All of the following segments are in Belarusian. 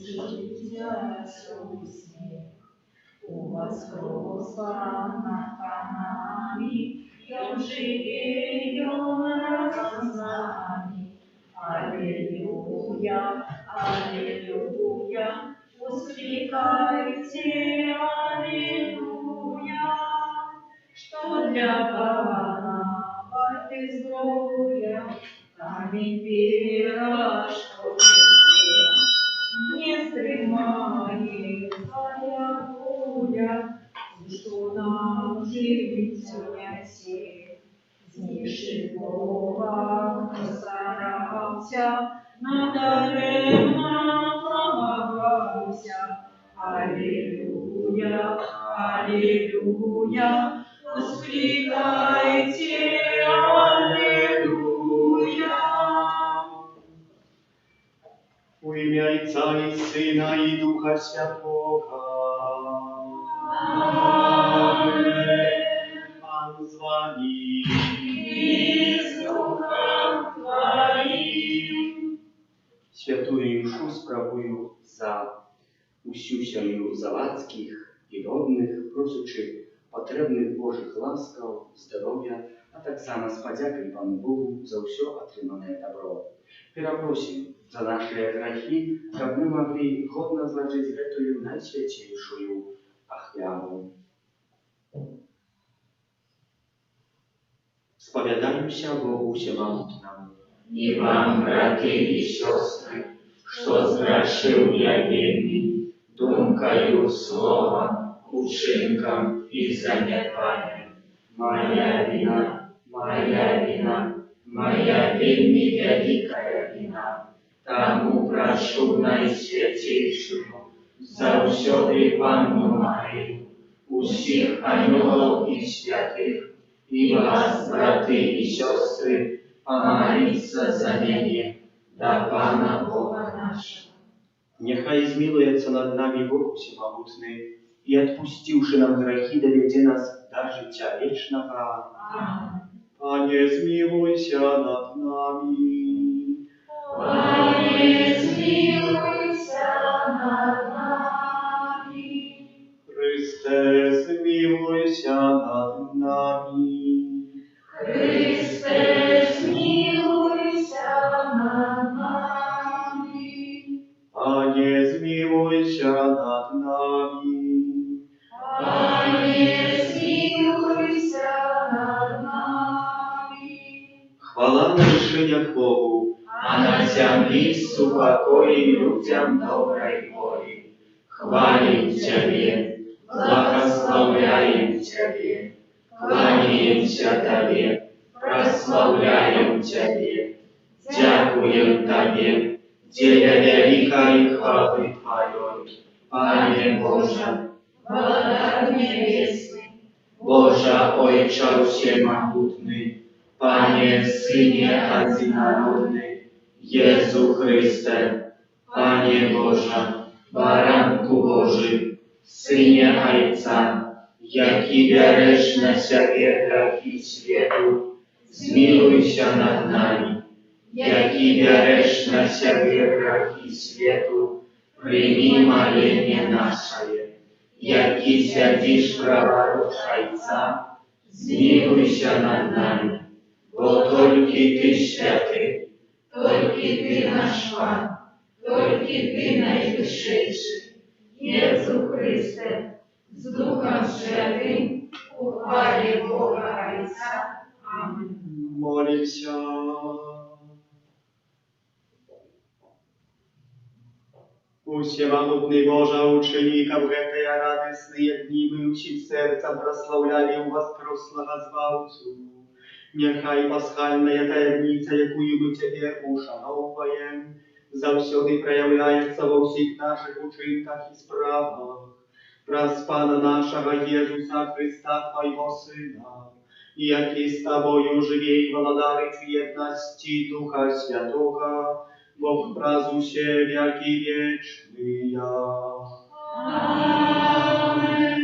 Учитель смех. У воскресла над Канами, и Он живее с нами. Аллилуйя, аллилуйя, воскликайте, аллилуйя, что для кабана безбожия камень пирожков не стремает своя воля, что нам жить несе. Зніши Бога, постарався, надаремно промагався. Аллилуйя, аллилуйя, воскликайте, аллилуйя. У ім'я Отця і Сина і Духа Святого. Амінь. Пан з вами. І з Духом Твоїм. Святую мшу спrawую за усю сям'ю Завадських і родних, просячи потребних Божих ласкаў, здоров'я, а так само з подякой Пану Богу за все отримане добро. Перепросим за наши грехи, как мы могли годно зложить эту наисвятейшую ахвяру. Споведаемся Богу Всемогутному. И вам, браты и сестры, что сгрешил я вельми, думкою, словом, учинком и занятанием. Моя вина, моя вельми великая вина. Тому прошу наисвятейшую, за всё Панну Марию, усіх ангелов и святых, и вас, браты и сестры, помолиться за меня, до Пана Бога нашего. Нехай змилуется над нами Бог Всемогутный, и отпустивши нам грехи, доведи нас до життя вечного. Аминь. Пане, змилуйся над нами. Пане, змилуйся над нами. Христе, змилуйся над нами. Христе, змилуйся над нами. Пане, змилуйся над нами. Пане, змилуйся над нами. Хвала на вершинях Богу, А на землі супокої людям доброй волі. Хвалим Тебе, благословляем Тебе, кланяемся Тебе, прославляем Тебе, дякуем Тебе, деля великой хвалы Твоей, Пане Боже, Владар Небесный, Боже Отче Всемогутный, Пане Сыне Одинородный, Єзу Христе, Пане Боже, Баранку Божий, Сине Отця, який береш на себе грехи світу, змилуйся над нами, який береш на себе грехи світу, прийми моление наше, який сядешь праворуч Отця, змилуйся над нами, бо тільки Ти святий, тільки Ти наш Пан, тільки Ти найвищийший, Єсу Христе, з Духом Святим, у хвалі Бога Отця. Аминь. молимся. Всемогутный Боже, учеников этой радостные дни мы всім сердцем прославляли у воскреслого звавцу. Нехай пасхальная таємниця, якую ми Тебе ушановуємо, завсюди проявляється во всіх наших учинках і справах. Праз Пана нашого Єсуса Христа, Твоего Сина, який з Тобою живе і владарить в єдності Духа Святого, Бог празусе веки вечные. Аминь.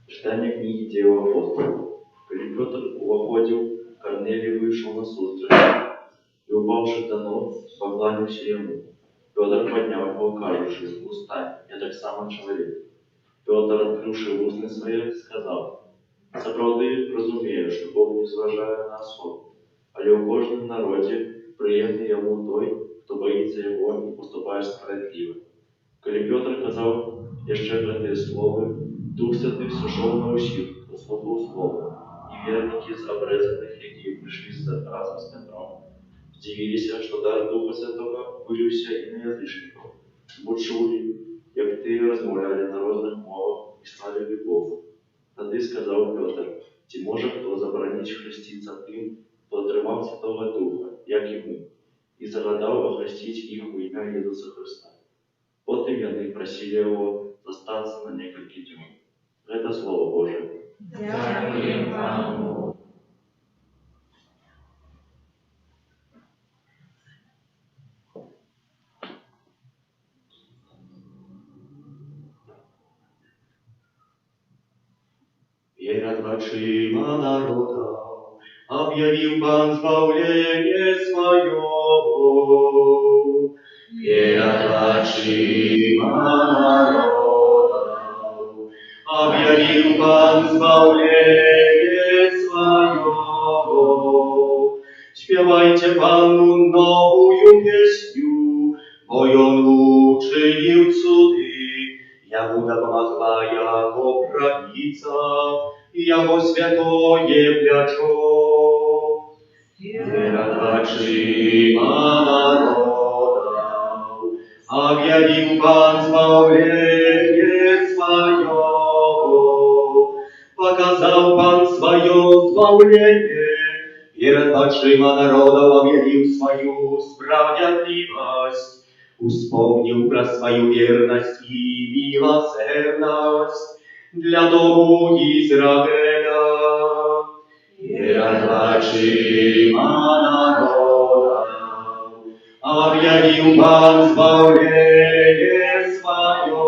Читание книги Дела апостолов. Коли Петр увоходил, Корнелий вышел насустреч и, упавши до ног, поклонился ему. Петр поднял его, кажучи, устань, я так само человек. Петр, открывши устны свои, сказал: «Сапраўды разумею, что Бог не зважає на особу, але у кожному народе приємний йому той, хто боїться його і поступає справедливо». Коли Петр казав еще гэтые словы, Дух Святый сошел на усіх, хто слухав слово, и верники з обрезаних, які пришли разом с Петром, здивилися, що дар Духа Святого вилився і на язичників, бо чули, як ти розмовляли на різних мовах і славили Бога. Тоді сказав Петр: «Чи може хто заборонить хреститься тим, хто отримав Святого Духа, як і ми?» І загадав охрестить їх у ім'я Ісуса Христа. Потім вони просили його зостатися на некілька днів. Це Слово Боже. Дякуємо вам. Перед очима народа объявил Пан избавление свое. Перед очима народа объявил Пан избавление свое. Śpiewajcie Panu новую песню, бо Он учинил цуды. Ягуда помогла Яго правица, Яго святое плячо. Перед очима народа объявил Пан избавление свое. Показал Пан свое избавление, перед очима народа объявил свою справедливость. Успомнил про свою верность и милосердность для дому Израиля. Перед очима народа объявил Пан избавление свое.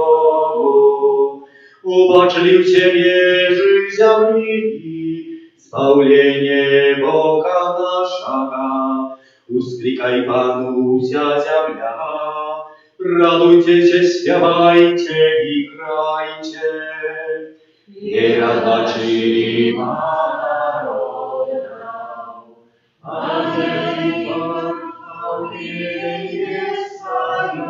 Убачили в себе жизнь земли, избавление Бога нашего. Ускликай Пану вся земля. Радуйтесь, спевайте, играйте, перед очима народа объявил избавление свое.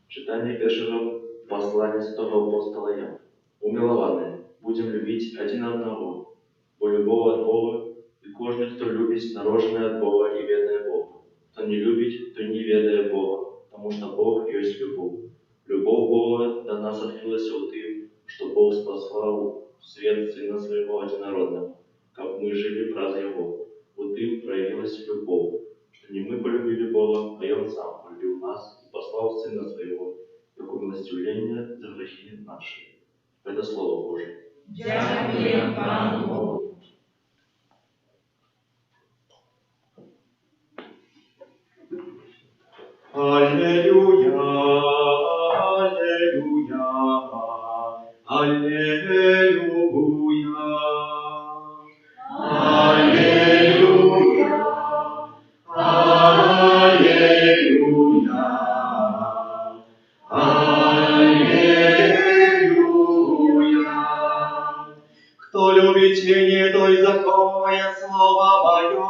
Читание первого послания святого апостола Иоанна. Умилованные, будем любить один одного, бо любов от Бога, и кожный, кто любит, народженный от Бога и ведает Бога. Кто не любит, то не ведает Бога, потому что Бог есть любовь. Любовь Бога до нас открылась у тем, что Бог послал в свет Сына Своего Одинородного, как мы жили праз Его. У тем проявилась любовь, что не мы полюбили Бога, а и Он сам полюбил нас и послал Сына Своего, как умилостивление за грехи наши. Это Слово Божие. Дякуємо Пану. Аллилуйя, аллилуйя, аллилуйя, аллилуйя, аллилуйя, аллилуйя. Кто любит меня, той заховает слово мое,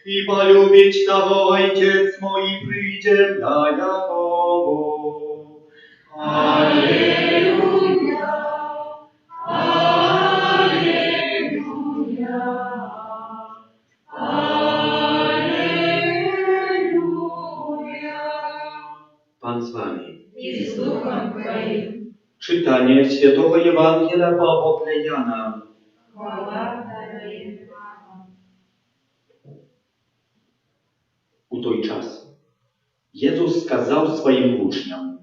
и полюбить того Отец мой придет на Якову. Аллилуйя, аллилуйя, аллилуйя. Пан с вами. И с Духом Твоим. Читание Святого Евангелия по апостолу Иоанна. Хвала Тебе. У той час Єсус сказав своїм учням: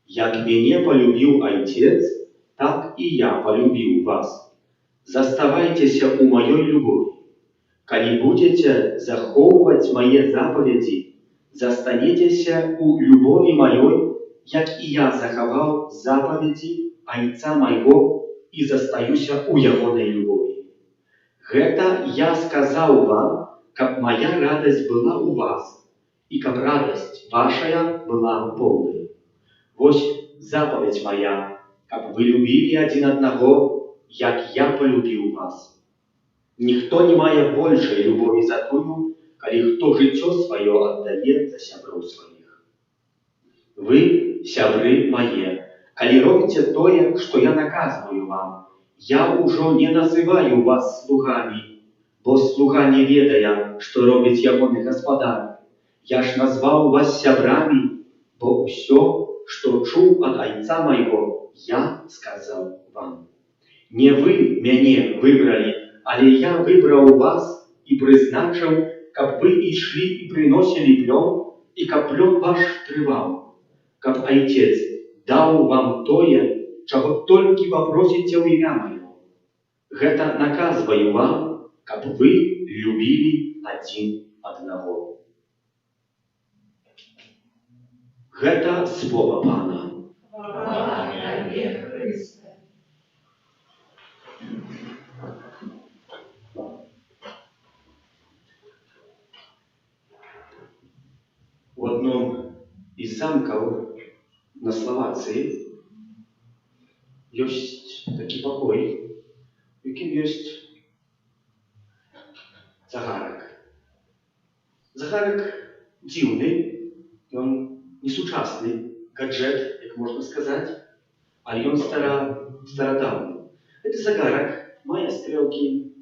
«Як мене полюбив Отець, так і я полюбив вас. Заставайтеся у моей любові. Коли будете заховувати мої заповіді, застанетеся у любові моей, як і я заховав заповіді Отця моего і застаюся у Ягоной любові. Гэта я сказаў вам, каб моя радасць была ў вас, і каб радасць вашая была поўнай. Вось запаведь моя, каб вы любілі адзін аднаго, як я полюбіў вас. Ніхто не мае большай любові за тую, калі хто жыццё сваё аддае за сяброў сваіх. Вы, сябры мае, калі робіце тое, што я наказваю вам, я ўжо не называю вас слугамі, бо слуга не ведае, што робіць ягоны гаспадар. Я ж назваў вас сябрамі, бо ўсё, што чуў ад айца майго, я сказаў вам. Не вы мяне выбралі, але я выбраў вас і прызначыў, каб вы ішлі і прыносілі плён, і каб плён ваш трываў, каб айцец даў вам тое, чаго толькі папросіце ў імя маё. Гэта наказваю вам, каб вы любілі адзін аднаго. Гэта слова Пана. Хвала Табе, Христе. В одном из замков на Словації ёсць такі пакой, у якім ёсць загарак. Загарак дзіўны, ён несучасны гаджет, як можна сказаць, але ён старадаўні. Гэты загарак мае стрэлкі,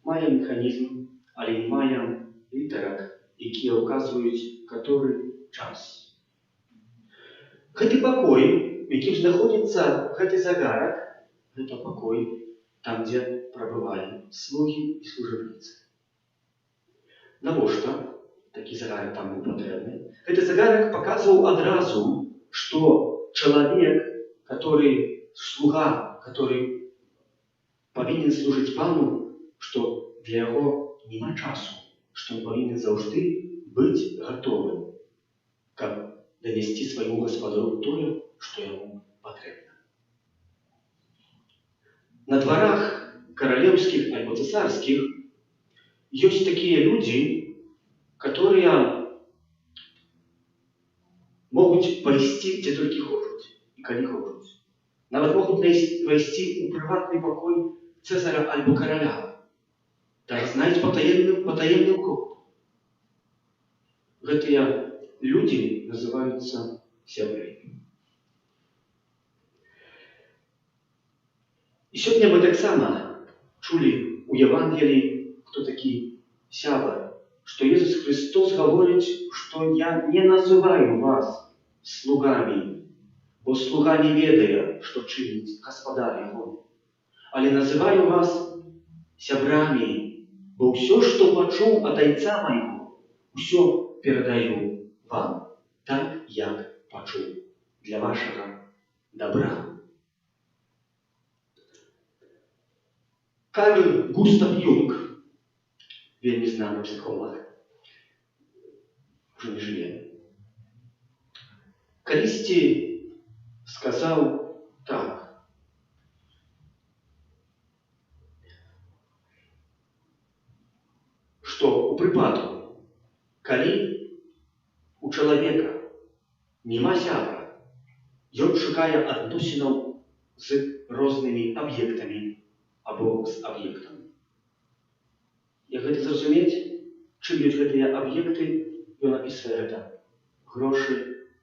мае механізм, але не мае літарак, якія ўказваюць, каторы час. Гэты пакой, у якім знаходзіцца гэты загарак, гэта пакой, там, дзе прабывалі слугі і служабніцы. Навошта такі загарак там быў патрэбны? Гэты загарак паказваў адразу, што чалавек, слуга, который павінен служыць Пану, што для яго няма часу, што ён павінен заўжды быць гатовым, каб данесці свайму гаспадару тое, што яму патрэбна. На дварах каралеўскіх альбо цэсарскіх ёсць такія людзі, которые могуць пайсці, дзе толькі хочуць і калі хочуць. Нават могуць пайсці ў прыватны пакой цэсара альбо караля, дазнаць патаемны ўход. Гэтыя людзі называюцца сябры. І сёння мы таксама чулі ў Евангеліі, хто такі сябар, што Езус Христос гаворыць, што я не называю вас слугамі, бо слуга не ведае, што чыніць гаспадар яго, але называю вас сябрамі, бо ўсё, што пачуў ад айца майго, усё перадаю вам, так, як пачуў, для вашага добра. Карл Густав Юнг, вельмі знаны псіхолог, уже не жыве, калісьці сказаў так: што ў прыпадку, калі у чалавека няма сябра, ён шукае адносінаў з рознымі аб'ектамі або з аб'ектам. Як гэта зразумець, чым ёсць гэтыя аб'екты, ён апісвае гэта: грошы,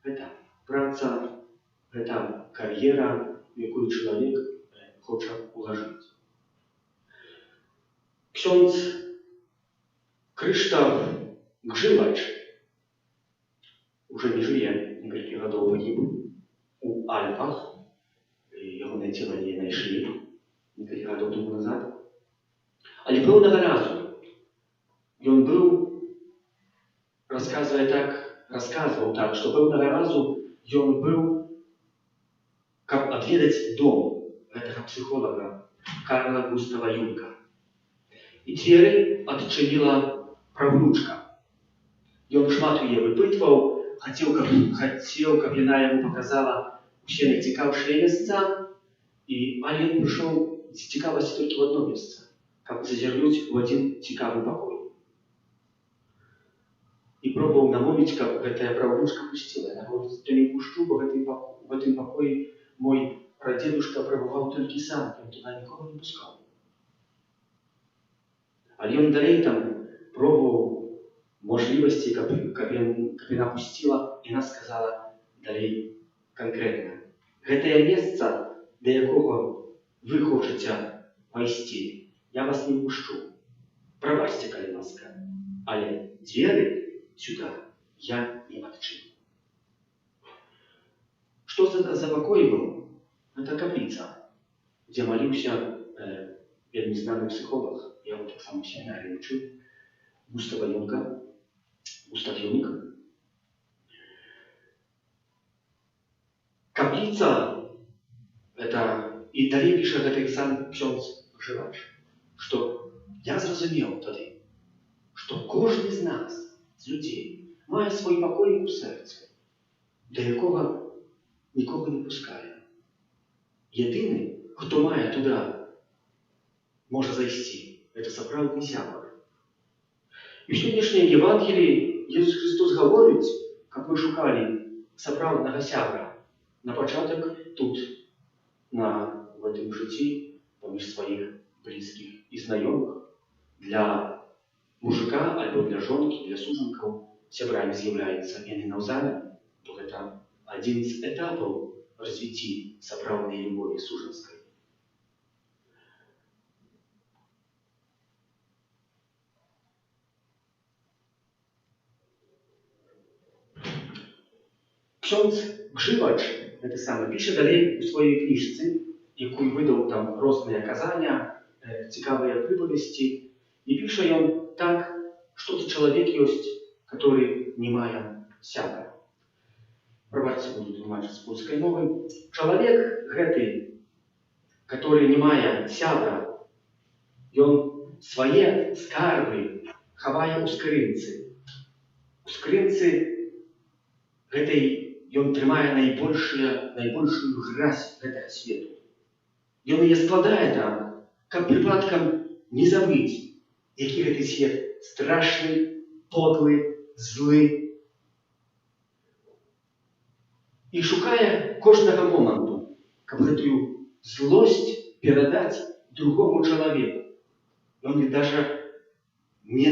гэта праца, гэта кар'ера, у якую чалавек хоча ўлажыць. Ksiądz Krzysztof Grzywacz уже не жыве, некалькі гадоў пагіб у Альпах, ягонае цела не знайшлі некалькі гадоў тому назад. Але пэўнага разу ён расказваў так, што пэўнага разу ён быў, каб адведаць дом гэтага псіхолага Карла Густава Юнга. І дзверы адчыніла правнучка. Ён шмат яе выпытваў, хацеў, каб яна яму паказала усе найцікаўшыя месца, але ён прыйшоў з цікавасці толькі ў одно месца, каб зазірнуць у адзін цікавы пакой. І пробаваў намовіць, каб гэтая правнучка пусціла. Яна говорыць, то не пушчу, бо в гэтым пакоі мой прадзедушка прабываў толькі сам, ён туды нікога не пускаў. Але ён далей там пробаваў можливасці, каб яна пусціла, і яна сказала далей канкрэтна. Гэтае месца, да якога вы хочаце пайсці, я вас не пушчу. Прабачце, калі ласка, але дзверы сюда я не адчыню. Што за пакой быў? Гэта капліца, дзе маліўся вельмі знаны псіхолог, я его таксама ў семінарыі вучыў, Густав Юнг. Капліца это і далей піша гэты сам ксёндз Гжывач, што я зразумеў тады, што кожны з нас, з людзей, мае свой пакой у сэрцы, да якога нікога не пускае. Єдиний, хто має туди, може зайти, это сапраўдны сябар. І в сьогоднішній Євангелії Ісус Христос говорить, як ми шукали сапраўднага сябра, на початок тут, в этом житті, поміж своїх близьких і знайомих, для мужика або для жонки, для суженкаў, сябрами з'являються яны навзаєм, то это один з этапаў развіцці сапраўднай любові сужанскай. Ксёндз Гжывач, гэта саме, піша далей у сваёй кніжцы, якую выдаў там розныя казання, цікавыя прыпавесці, і піша ён так, што за чалавек ёсць, который не мае сябра. Прабачце, буду тлумачыць з польскай мовы. Чалавек гэты, который не мае сябра, ён свае скарбы хавае ў скрынцы. У скрынцы гэтай ён трымае найбольшую гразь гэтага свету. Ён яе складае там, каб прыпадкам не забыць, які гэты свет страшны, подлы, злы. І шукае кожнага моманту, каб гэтую злосць перадаць другому чалавеку. Ён даже не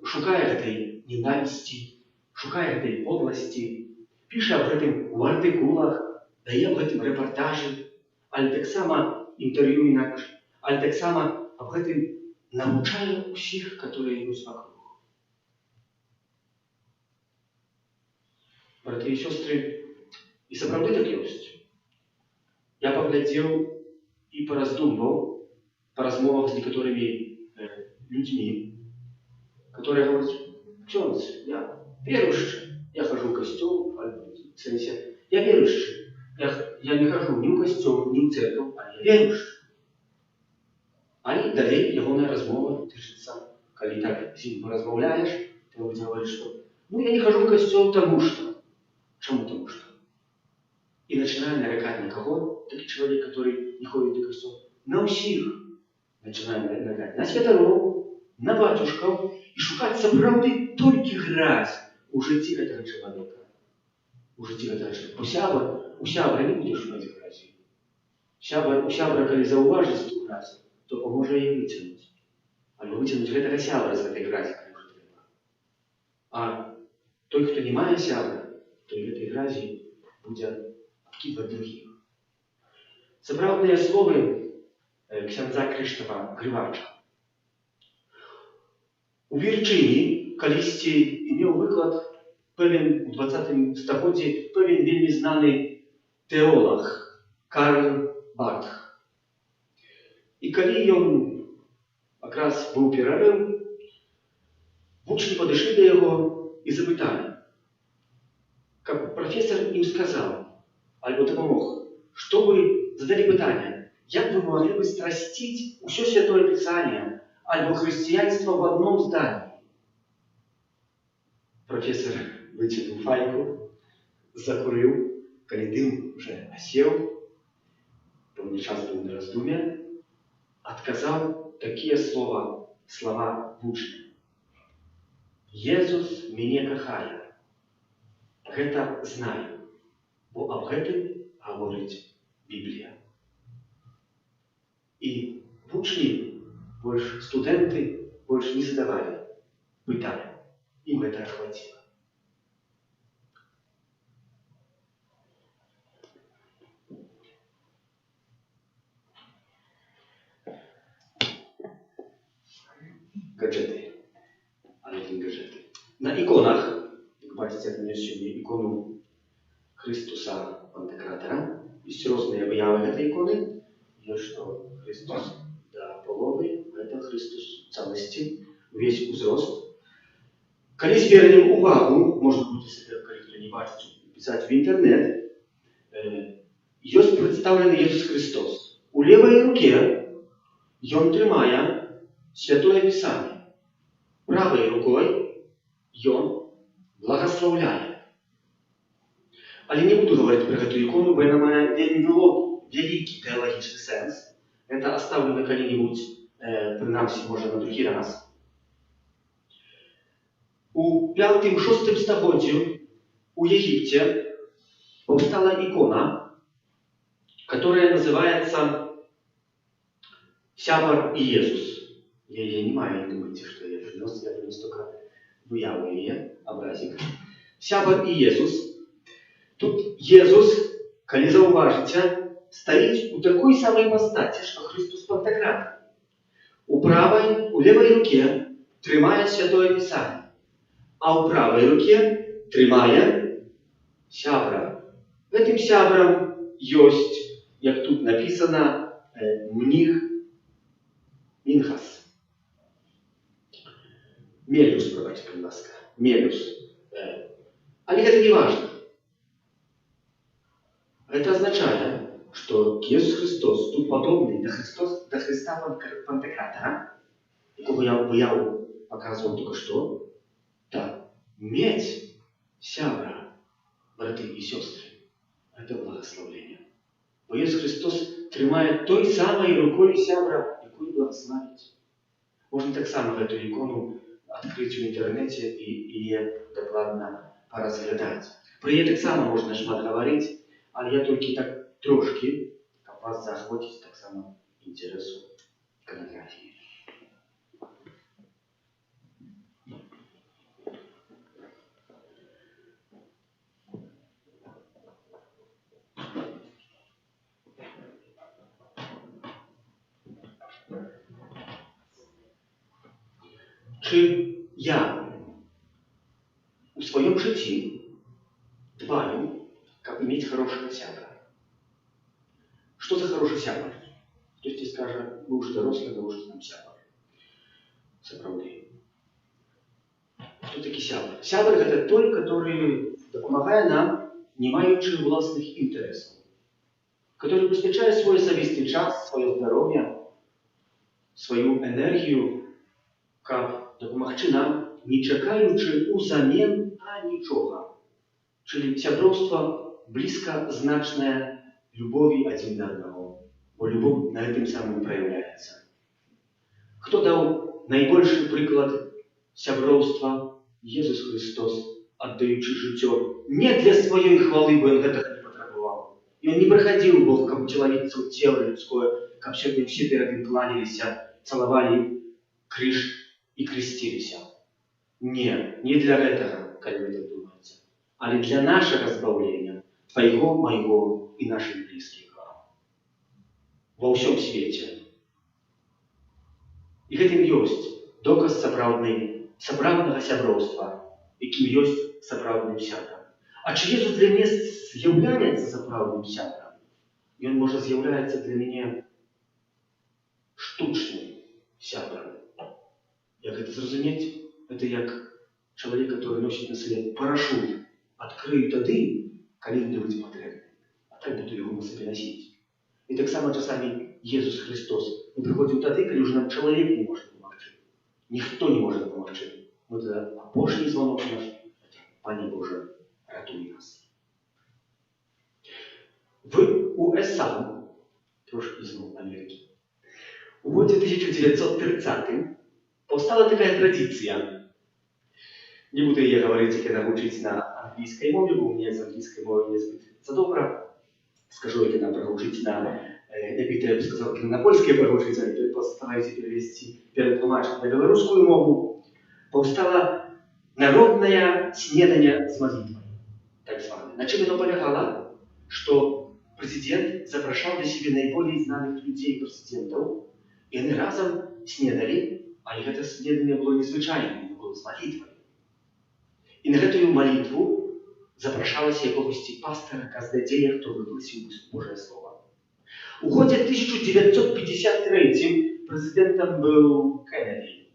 шукае гэтай ненавісці, шукае гэтай подласці, піша аб гэтым у артыкулах, дае аб гэтым рэпартажы, але таксама інтэрв'ю інакш, але таксама аб гэтым навучае ўсіх, которые ёсць вакруг. Браты і сёстры, і сапраўды так ёсць. Я паглядзеў і параздумваў па размовах з некаторымі людзьмі, которые говорят: ксёндз, я верующий, я хожу в костёл, в сенсе, я верующий, я не хожу ни в костёл, ни в церковь, а я верующий. А далей ягоная размова тычыцца, калі так з ім размаўляеш, ты будзе говорить, что ну я не хожу в костёл, тому что. Чему тому что? И начинаем нарекать на кого? Такой человек, который не ходит в костёл. На усіх начинаем нарекать. На святароў, на батюшкаў і шукаць сапраўды толькі гразь у жыцці гэтага чалавека. У жыцці гэтага чалавека. У сябра не будзе шукаць гразі. У сябра, калі заўважыць ту гразь, то паможа яе выцягнуць. Альбо выцягнуць гэтага сябра з гэтай гразі, калі ўжо трэба. А той, хто не мае сябра, то гэтай гразі будзе адкідваць другіх. Сапраўдныя словы ксяндза Крыштафа Грывача. У Вірджыніі калісьці имеў выклад пэвен у 20 стагоддзі пэвен вельмі знаны тэолаг Карл Барth. І калі ён якраз быў перарыў, вучні падышлі да яго і запыталі, каб профессор им сказал, альбо дапамог, что вы задали пытание, як вы могли бы страстить все Святое Писание, альбо христианство в одном здании. Профессор вытянул файку, закурил, коли дым уже осел, помню, час был на раздумье, отказал такие слова вучні. Єсус мене кохає. Гэта знаю, бо аб гэтым гаворыць Біблія. І вучні, больш студэнты, больш не задавалі пытання. Ім гэта хваціла. Гаджеты. Гаджеты. На іконах, як бачите, я нанес сьогодні ікону Христуса Пантократора. Есть разные выявы этой иконы. Есть что Христос до половы, это Христос целости, весь узрост. Когда звернем увагу, может быть, если кто не бачит, писать в интернет, есть представлен Иисус Христос. У левой руке он тримая Святое Писание. Правой рукой он благословляет. Але не буду говорить про эту икону, бо она мае великий теологический сенс. Это оставлю на калі-нибудь, принамсі, може, на другі раз. У 5-6 стагоддзі у Египте повстала икона, которая называется «Сябар Иисус». Я ее не маю, не думайте, что я принес только выяву ее, образик. «Сябар Иисус». Тут Езус, коли зауважите, стоит у такой самой постати, что Христос Пантократор. У левой руке тримає Святое Писание, а у правой руке тримає сябра. Этим сябром есть, як тут написано, мних Мінхас. Мелиус, пробачте, будь ласка. Мелиус. Але это не важно. Это означает, что Иисус Христос тут подобный до Христа Пантократора, якого я показывал только что, да, медь сябра, браты и сестры, это благословение. Бо Иисус Христос тримает той самой рукой сябра, якую благословить. Можно так само эту икону открыть в интернете и докладно поразглядать. Про ее так само можно шмат говорить, але я тільки так трошки, каб вас заохотить так само інтересу іконографії. Чи я у своем житті дбаю, как иметь хорошего сябра? Что за хороший сябр? Кто-то скажет, вы уже дорослый, вы уже там сябр. Сапраўды. Кто таки сябр? Сябр – это той, который помогает нам, не маючи властных интересов. Который посвящает свой особистый час, свое здоровье, свою энергию, как допомогти нам, не чекаючи узамен нічого. Czyli сяброўства близко значное любови один до одного, бо любовь на этом самом проявляется. Кто дал наибольший приклад сяброўства? Иисус Христос, отдаючи жыццё не для своей хвалы, бо он гэтага не потребовал. И он не проходил Бог, как человечество тело людское, как сегодня все перед ним кланялись, целовали крыж и крестились. Не для этого, как вы так думаете, але для нашего збавлення, твоего, моего и наших близких. Во всем свете. И гэтым есть доказ сапраўднага сяброўства, якім есть сапраўдным сябрам. А чи Jesús для меня з'являється сапраўдным сябрам? И он, может, з'является для меня штучным сябрам. Як это зразумець? Это як человек, который носит на себе парашют. Открою тады, калі мне будзе патрэбна. А так буду его на себе носить. И так само часами Иисус Христос. Он приходит тады, калі уже нам человек не может помочь. Никто не может помочь. Мы тогда апошний звонок наш. Пане Боже, ратуй нас. В USA, трошки знову Америки, У годзе 1930 паўстала такая традыцыя. Не буду я гаварыць, як яна гучыць на англійскай мове, бо мне з англійскай мовы не збыт задобра. Скажу, як яна прагучыць на, я б сказал, на польскай прагучыць, але постараюся перавесці, ператлумачыць на беларускую мову. Паўстала народная снедання з малітвай, так званая. На чым яно палягала? Што прэзідэнт запрашаў да сябе найболей знаных людзей прэзідэнтаў, і яны разам снедалі, але гэта снеданне было незвычайным, яно было з малітвай. І на гэтую малітву запрашалася якогасьці пастара, каздадзея, хто выгласіў Божае Слова. У годзе 1953 прэзідэнтам быў Кеннеді.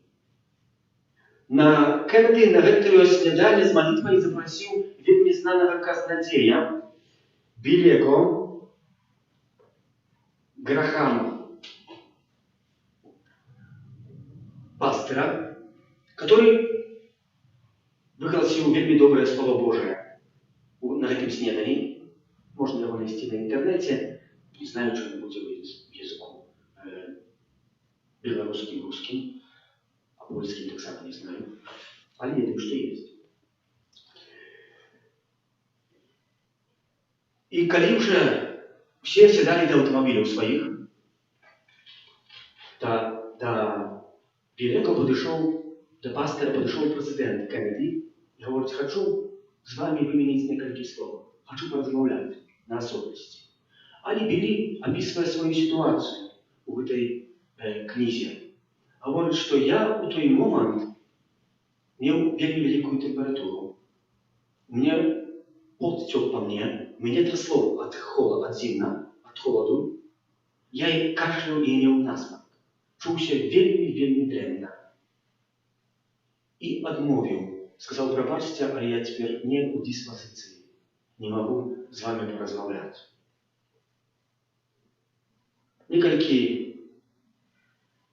На Кеннеді на гэтую снеданне з малітвай запрасіў вельмі знанага каздадзея Білліго Грахама, пастора, который выгласіў вельмі добрае Слово Божие на гэтым снеданні. Можна яго знайсці на інтэрнэце, не знаю, чым будзе в языку беларускім, рускім, а польскім таксама не знаю, але ведаю, што ёсць. І калі ўжо все сядалі да аўтамабіляў сваіх, да Білліга падышоў, да пастара падышоў прэзідэнт Кеннеді і гаворыць: «Хачу з вамі вымяніць некалькі слоў, хачу паразмаўляць на асобнасці». Але Біллі апісвае сваю сітуацыю у гэтай кнізе. Гаворыць, што я ў той момант меў вельмі вялікую тэмпературу. Мне пот цёк па мне, мяне трясло ад зімна, ад холаду. Я і кашляў і меў насмарк. Чуўся вельмі дрэнна. І адмовіў. Сказаў: «Прабачце, але я цяпер не ў дыспазіцыі. Не магу з вамі паразмаўляць».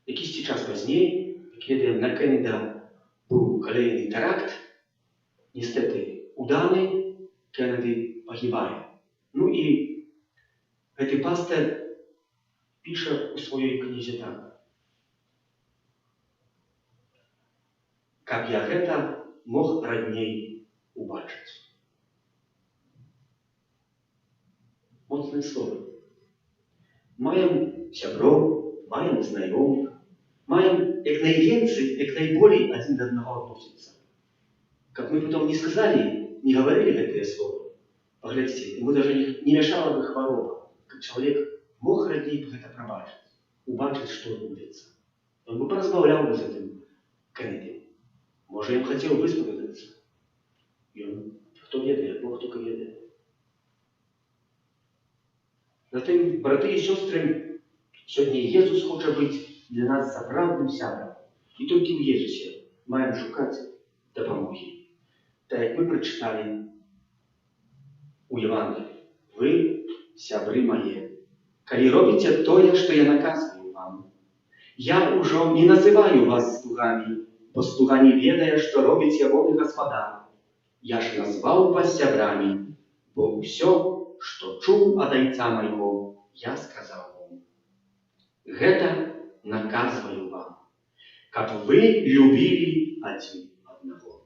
Якийсь час пазней, як ведаем, на Кеннеда быў калейны тэракт. Ністэты, уданы, Кеннеді пагібае. Ну і гэты пастар піша у сваёй кнізе так: «Каб я гэта мог раней убачыць». Моцныя словы. Маем сяброў, маем знаёмых, маем як найболей адзін да аднаго адносіцца. Каб мы потом не сказали, не говорили гэтыя словы, паглядзіце, ему даже не мешала бы хвароба, каб чалавек мог раней гэта прабачыць, убачыць, што адбудзецца. Ён бы паразмаўляў з гэтым Кеннеді. Можа, ён хацеў выспаведацца. Ён, хто ведае, Бог толькі ведае. Затым, браты і сёстры, сёння Езус хоча быць для нас сапраўдным сябрам. І толькі ў Езусе маем шукаць дапамогі. Так як мы прачыталі у Євангелії: «Ви, сябры мае, калі робіце тое, што я наказваю вам, я ўжо не называю вас слугамі, бо слуга не ведае, што робіць ягоны гаспадар. Я ж назваў вас сябрамі, бо ўсё, што чуў ад айца майго, я сказаў вам. Гэта наказваю вам, каб вы любілі адзін аднаго.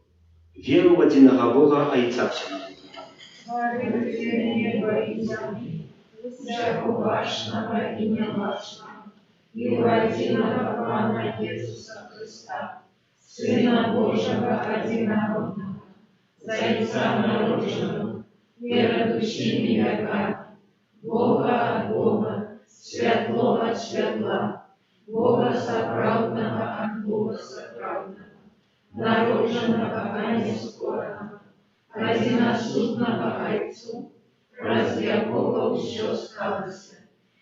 Веру в адзінага Бога Айца Всемогутнего. Творите небо и земли, всяко вашного и неважного, и в единого Пана Иисуса Христа, Сына Божьего одинородного, Зайца народженного, верующими веками, Бога от Бога, светло от светла, Бога соправдного от Бога соправдного, народженного, а не скорого, одиносудного Отцу, раз якого все сталося.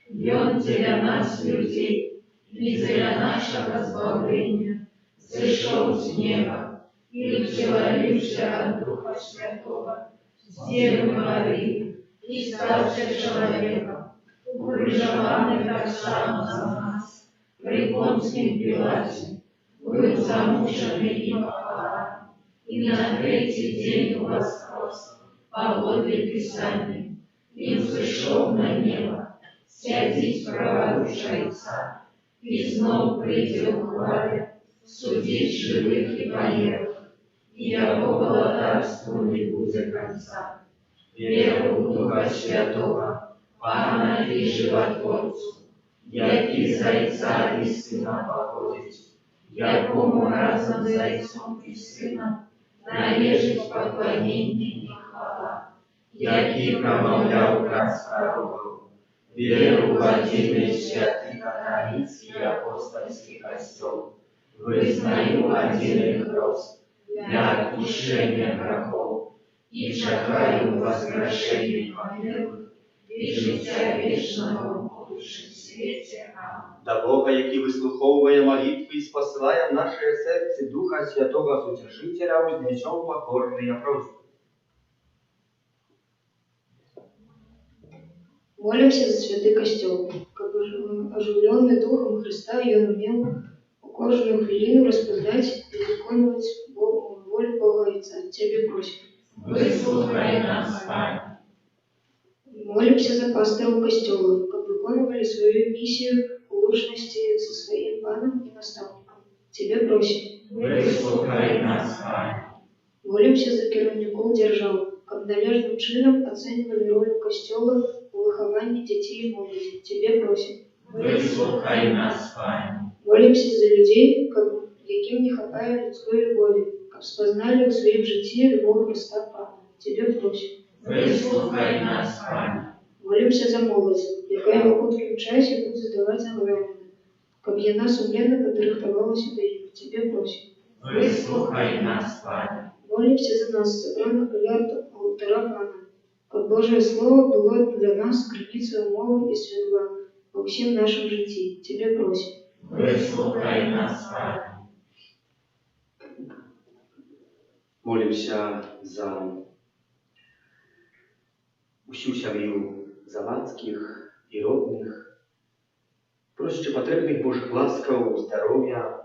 И Он для нас, людей, и для нашего избавления, сошел с неба и вселився от Духа Святого, с Девы Марии, и ставший человеком, укрыжованный так само за нас, при Понтском Пилате, был замученный и похорон, и на третий день воскрес, по воле Писания, и взошел на небо, сядить право Отца, и знов придет в хвале судить живых и померлых, и яко благодарству не будет конца. Веру в Духа Святого, Пана и Животворцу, яки зайца и сына походит, якому разом зайцом и сыном належит поклонение и хвала, яки промовлял раз пророков, веру в один святый католицкий и апостольский костел, вызнаю один и крест для отпущения грехов, и чекаю воскрешения померлых и життя вечного в будущем свете. Аминь. До Бога, який вислуховує молитви і спасає наше серце Духа Святого з Утешителя, вознесем покорные просьбы. Молимся за святый костел, как оживленный Духом Христа, и он умел у кожную хвилину распознать и виконывать волю Бога Отца. Тебе просим. Выслухай нас, Пане. Молимся за пасторов костела, как виконували свою миссию в лучности со своим паном и наставником. Тебе просим. Выслухай нас, Пане. Молимся за керівників держав, как належным чином оценивали роль костела в выховании детей и молоді. Тебе просим. Выслухай нас, Пане. Молимся за людей, яким не хапає людської любові, как спознали у своїм житті любов Христа Пана. Тебе просим. Выслухай нас, Пане. Молимся за молодь, яка в хуткім часі буде здавати екзамени, как яна сумленно підрихтувалася до їх. Тебе просим. Выслухай нас, Пане. Молимся за нас, собраних біля алтаря Пана, как Божие Слово було для нас кріпицею мови і світла во всім нашому житті. Тебе просим. Выслухай нас, Пане. Молимся за усю сям'ю Завадских і родних, просячи потребних Божих ласкаў, здоров'я,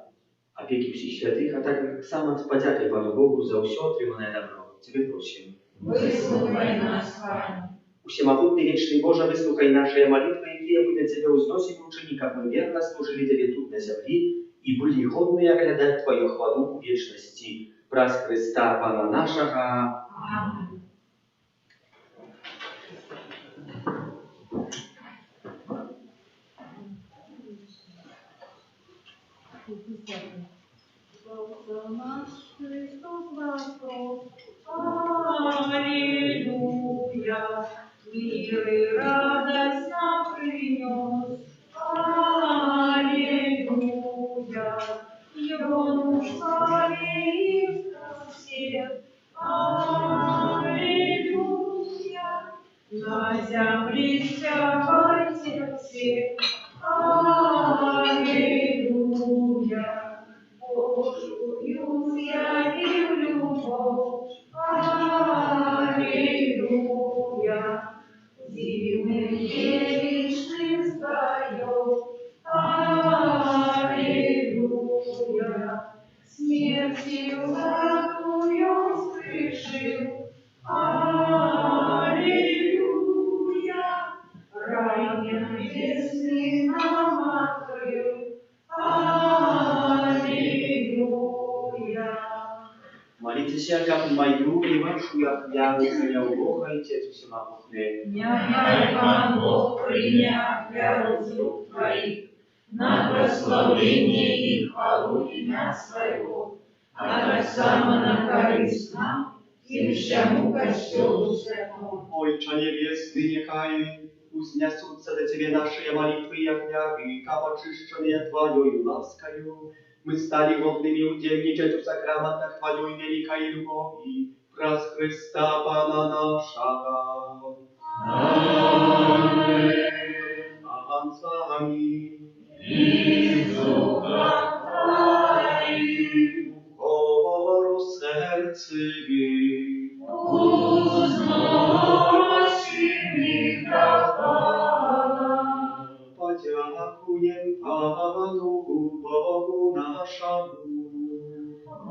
опеки всіх святых, а так само з подякой Пану Богу за все отримане добро. Тебе просим. Выслухай нас, Пане. Всемогутный вечный Боже, выслухай наши молитвы, якія мы для Тебя узносим, учени, как мы верно служили Тебе тут на земле и были годны оглядать Твою хвалу в вечности. Праз Христа Пана нашего. Аминь. Аллилуйя, мир и радость нам принес. Аллилуйя, его славе все. Аллилуйя, на земле вся все. Аллилуйя, Божию явил любовь. Аллилуйя, дивным величным сдаёт. Аллилуйя, смертью златую скрышил. Аллилуйя, рай небесный нам открыл. Аллилуйя. Молитесь, как мою и вашу, як я выхранял Бога и Отец Всемогутный. Няхай Пан Бог приня для рук Твоих на прославление и хвалу имя Своего, а так само на корысть нам и всему костелу святому. Ojcze Niebiesny, niechaj uznесутся до Тебе наши молитвы и огняви, как очищенные Твоей ласкою. Мы стали годными удельничать в сакраментах Твоей великой любови, праз Христа Пана нашего. Аминь. Пан с вами. И с духом Твоим Говору сердцеві. узносим микрофона. Подякуєм Пану Богу нашому.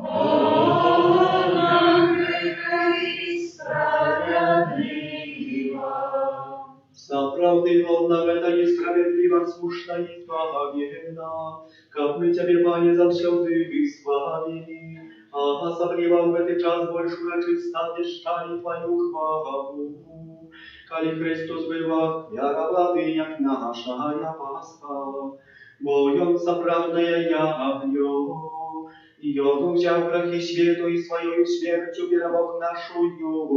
Он нам и справедливо. Zaprawdę godna, weta i sprawiedliwa, słuszna i zbawienna. Дякую Тебе, Пане, за всюди и славе, а особливо в этот час большую очиста дышали Твою хвалу. Коли Христос бывах, вяроватый, як наша Пасха, Богом соправдная ягнё, и Он взял грехи свету и своей смертью перемог нашу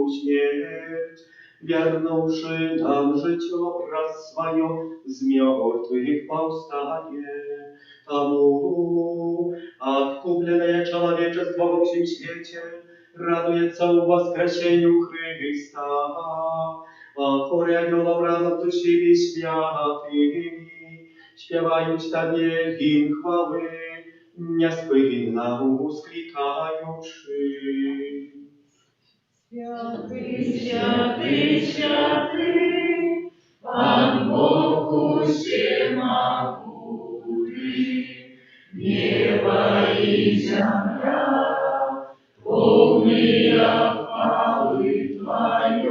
смерть, вернувши нам житье образ свое, з мертвых повстание. Тому откупленное человечество во всем свете радуется в воскресению Христа, а хоре ангелов разом тусили святыми, śpiewają Tobie hymn chwały, niespłynna usklikajuszy. Święty, święty, święty, Pan Bóg wszechmogący, nieba i ziemia, pełnia chwały Twojej.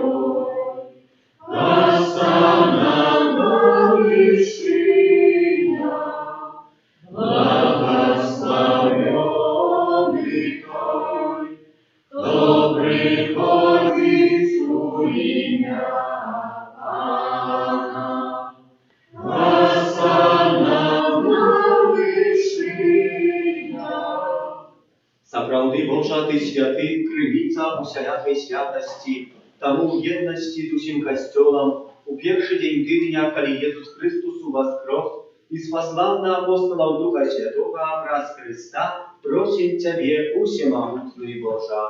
Сапраўды, Божа, Ты святы, крыніца усялякай святасці, таму ў еднасці з усім касцёлам у першы дзень тыдня, калі Jesús Христос уваскрос і спаслаў на апостолаў Духа Святога праз Христа, просім Цябе, усемагутны Божа.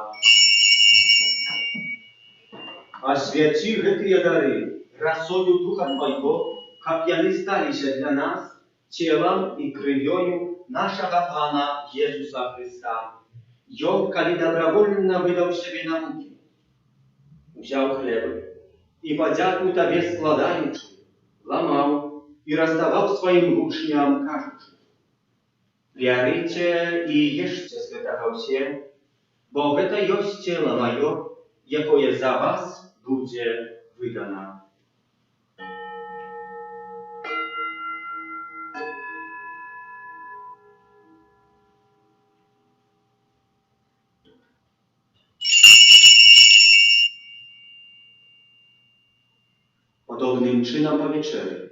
Освяці гэтыя дары расою Духа Твайго, каб яны сталіся для нас целам і крывёю нашага Пана Jesúsa Христа. Ён, калі добровольно выдаў сябе на мукі, узяў хлеб і падзяку Табе складаючы, ламаў і раздаваў сваім вучням, кажучы: «Вярыце і ешце з гэтага ўсе, бо гэта ёсць цела маё, якое за вас будзе выдана». Podobnym czynom po wieczery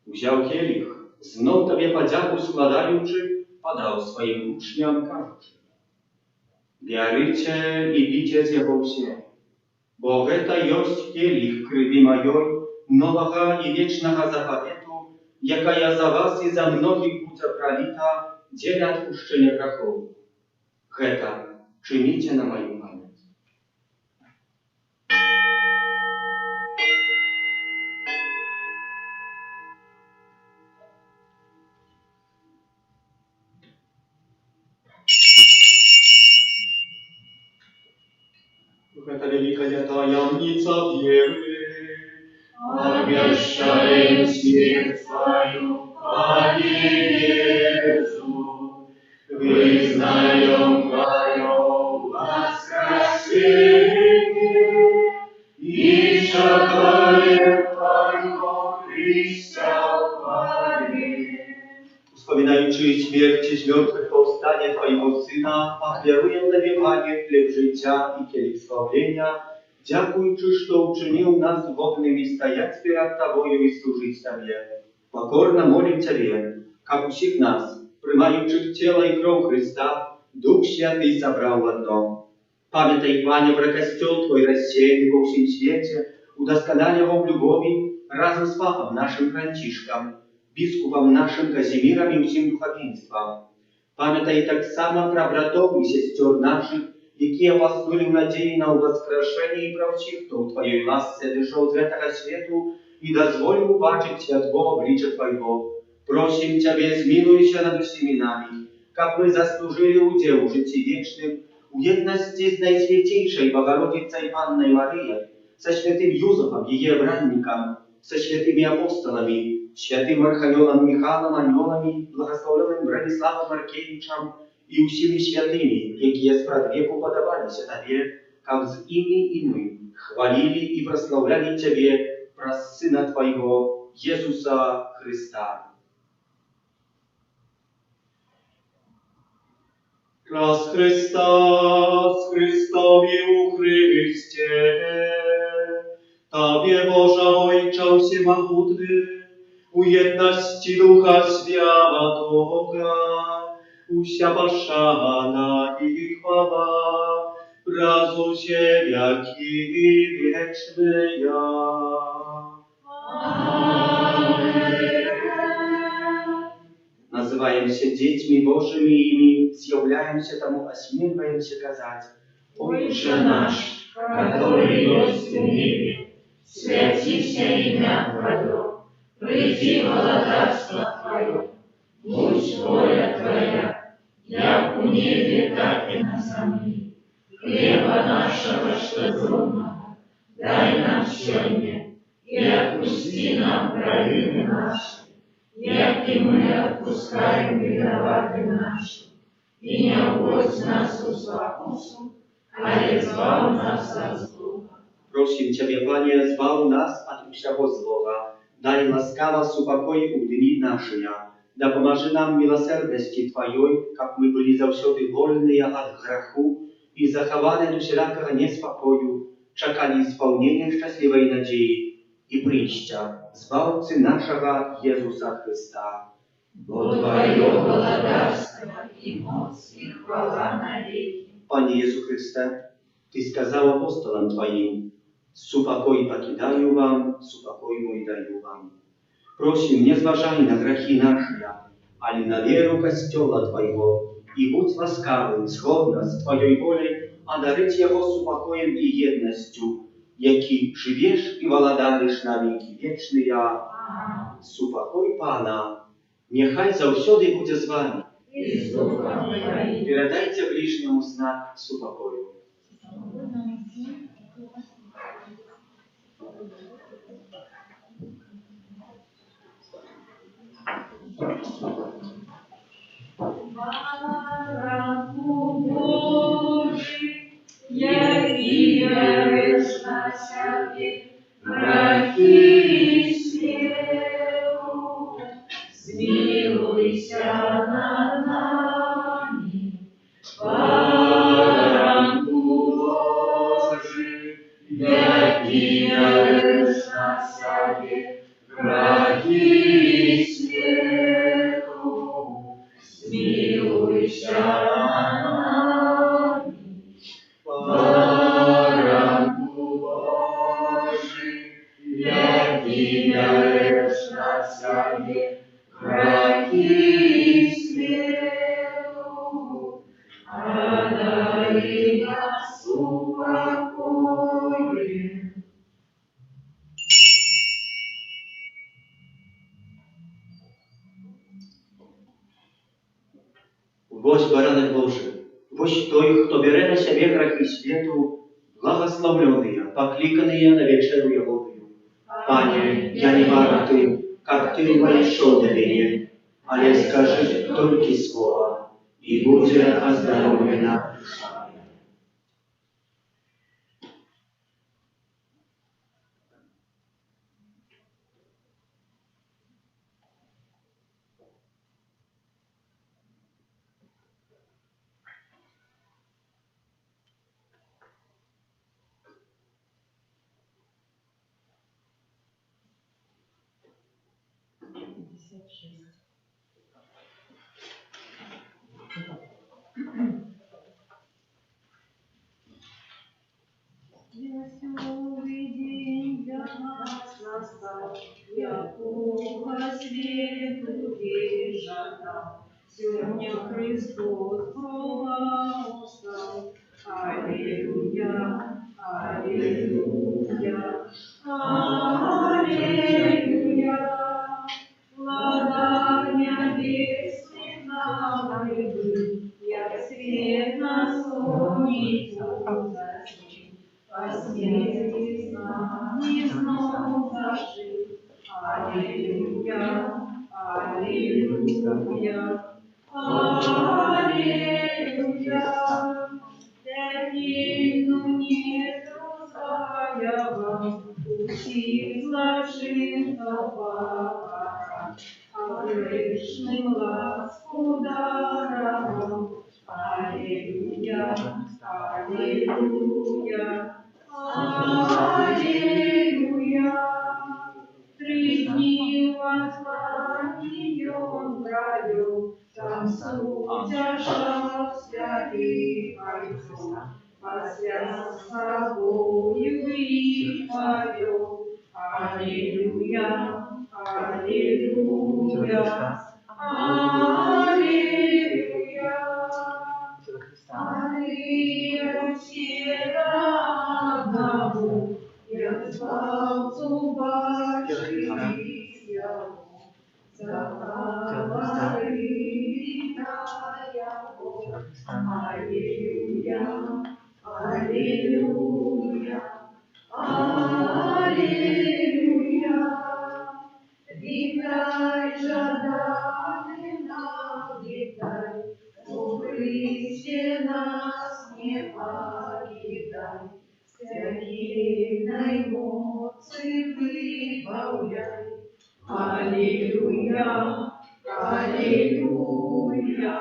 wziął kielich, znów Tobie podziaku składający, podał swoim uczniom, każący: «Wierzycie i picie z jego wsie, bo гэта jest kielich krwi mojej, nowego i wiecznego zapawietu, jaka za was i za mnogich będzie prolita, dla odpuszczenia grzechów. Гэта czynicie na moją pamięć». Это великая таямница веры, Обещаем смерть Твою, Пане Иисус, вызнаем Твое воскресение и чекаем Твоего Христа в хвале. Wspominający śmierć z mертвых powstanie Twojego Syna, ofiaruję Tobie, Panie, chleb życia i kielich zbawienia, dziękujący, że uczynił nas godnymi stajać przed Tobою i służyć Tobie. Покорно молим Ciebie, как всех нас, принимающих тело и кровь Христа, Дух Святый собрал в одно. Памятай, Пане, про костел Твой рассеянный по всем свете, удосконаля его в любови, разом с Папом нашим Францишком, biskupom naszym Kazimierem i всім духовенством. Пам'ятай так само про братов и сестер наших, які поснули в надії на воскрешення і про всіх, хто в Твоїй ласці дійшов з этого світу і дозволив убачити святого обличчя Твоего. Просим Тебе, змилуйся над усіми нами, как мы заслужили удел в житті вічним, у єдності з Найсвятейшей Богородицей Панной Марией, со святым Юзефом, ее бранником, со святыми апостолами, святым архангелом Михаилом, анёлами, благословенным Брониславом Маркевичем и усими святыми, якие спрадвеку подавались Тебе, как с ими и мы хвалили и прославляли Тебе про Сына Твоего, Иисуса Христа. Раз Христос, Хриstowie u Chryście, Tobie Boża Ojcze Wszechmogutny, u jedności Ducha Świętego, usia Paszana i chwała, razu ziemiaki wieczny ja. Называем się dziećmi Bożymi i zjawляемся тому, осмеливаемся казать: Отче наш, который есть в небе, святится имя Твое, приди владарство Твое, будь воля Твоя, як у небе, так и на земле. Хлеба нашего ежедневного дай нам сегодня, и отпусти нам провины наши, як и мы отпускаем виноватым нашим, и не вводь нас в искушение, ale zbaw nas od zła. Prosím Ciebie, Panie, zbaw nas od всего zła. Дай ласкаво супокой у дни наши. Да поможи нам милосердности Твоей, как мы были завсёды вольные от греху и захованы до всякого неспокою, чекали исполнения счастливой надеи и причтя Збавцы нашего Иисуса Христа. Бо Твое благодарство и моц и хвала навеки. Panie Jezu Chryste, Ty сказал апостолам Твоим: «Супокой покидаю вам, супокой мой даю вам». Просим, не зважай на грехи наши, али на веру Костела Твоего, и будь ласкавым, сходно с Твоей волей, одарить Его супокоем и едностью, яки живешь и владаешь на веки вечные. Супокой Пана, нехай завсёды буде з вами. И с Духом Твоим. Передайте ближнему знак супокою. Баранку Божий, який береш на себе грехи світу, змилуйся над нами. Баранку Божий, який береш на себе грехи світу, змилуйся над нами. Баранку Божий, який береш на себе грехи світу, одари нас упокоєм. Вось баранок Божий, вось той, хто бере на себе грехи світу, благословленные, покликанные на вечеру Ягодою. Пане, я не варты, как Ты вошел до меня, але скажи только слово, и будет оздоровлена душа моя. Веселый день для нас настал, якого свету ждал. Сегодня Христос провостал. Аллилуйя, аллилуйя, аллилуйя. Владарь небесный нам был, як свет на солнце засвет. Посмейте с нами снова зажить. Аллилуйя, аллилуйя, аллилуйя. Терпину не трусая вам, пути сложит толпа, а грешным ласку даровал. Аллилуйя. Аллилуйя, Аллилуйя. 3 дни в Атлантии он провел, там судяша святых отцов, посвят с собою их повел. Аллилуйя, Аллилуйя, Аллилуйя. Аллилуйя, все до одного, я звал ваших христианов, заговорили на его. Аллилуйя, Аллилуйя, Аллилуйя. Витай, жадали нам, витай, о Христе нас не покидай, всякой моцы выбавляй. Аллилуйя, Аллилуйя,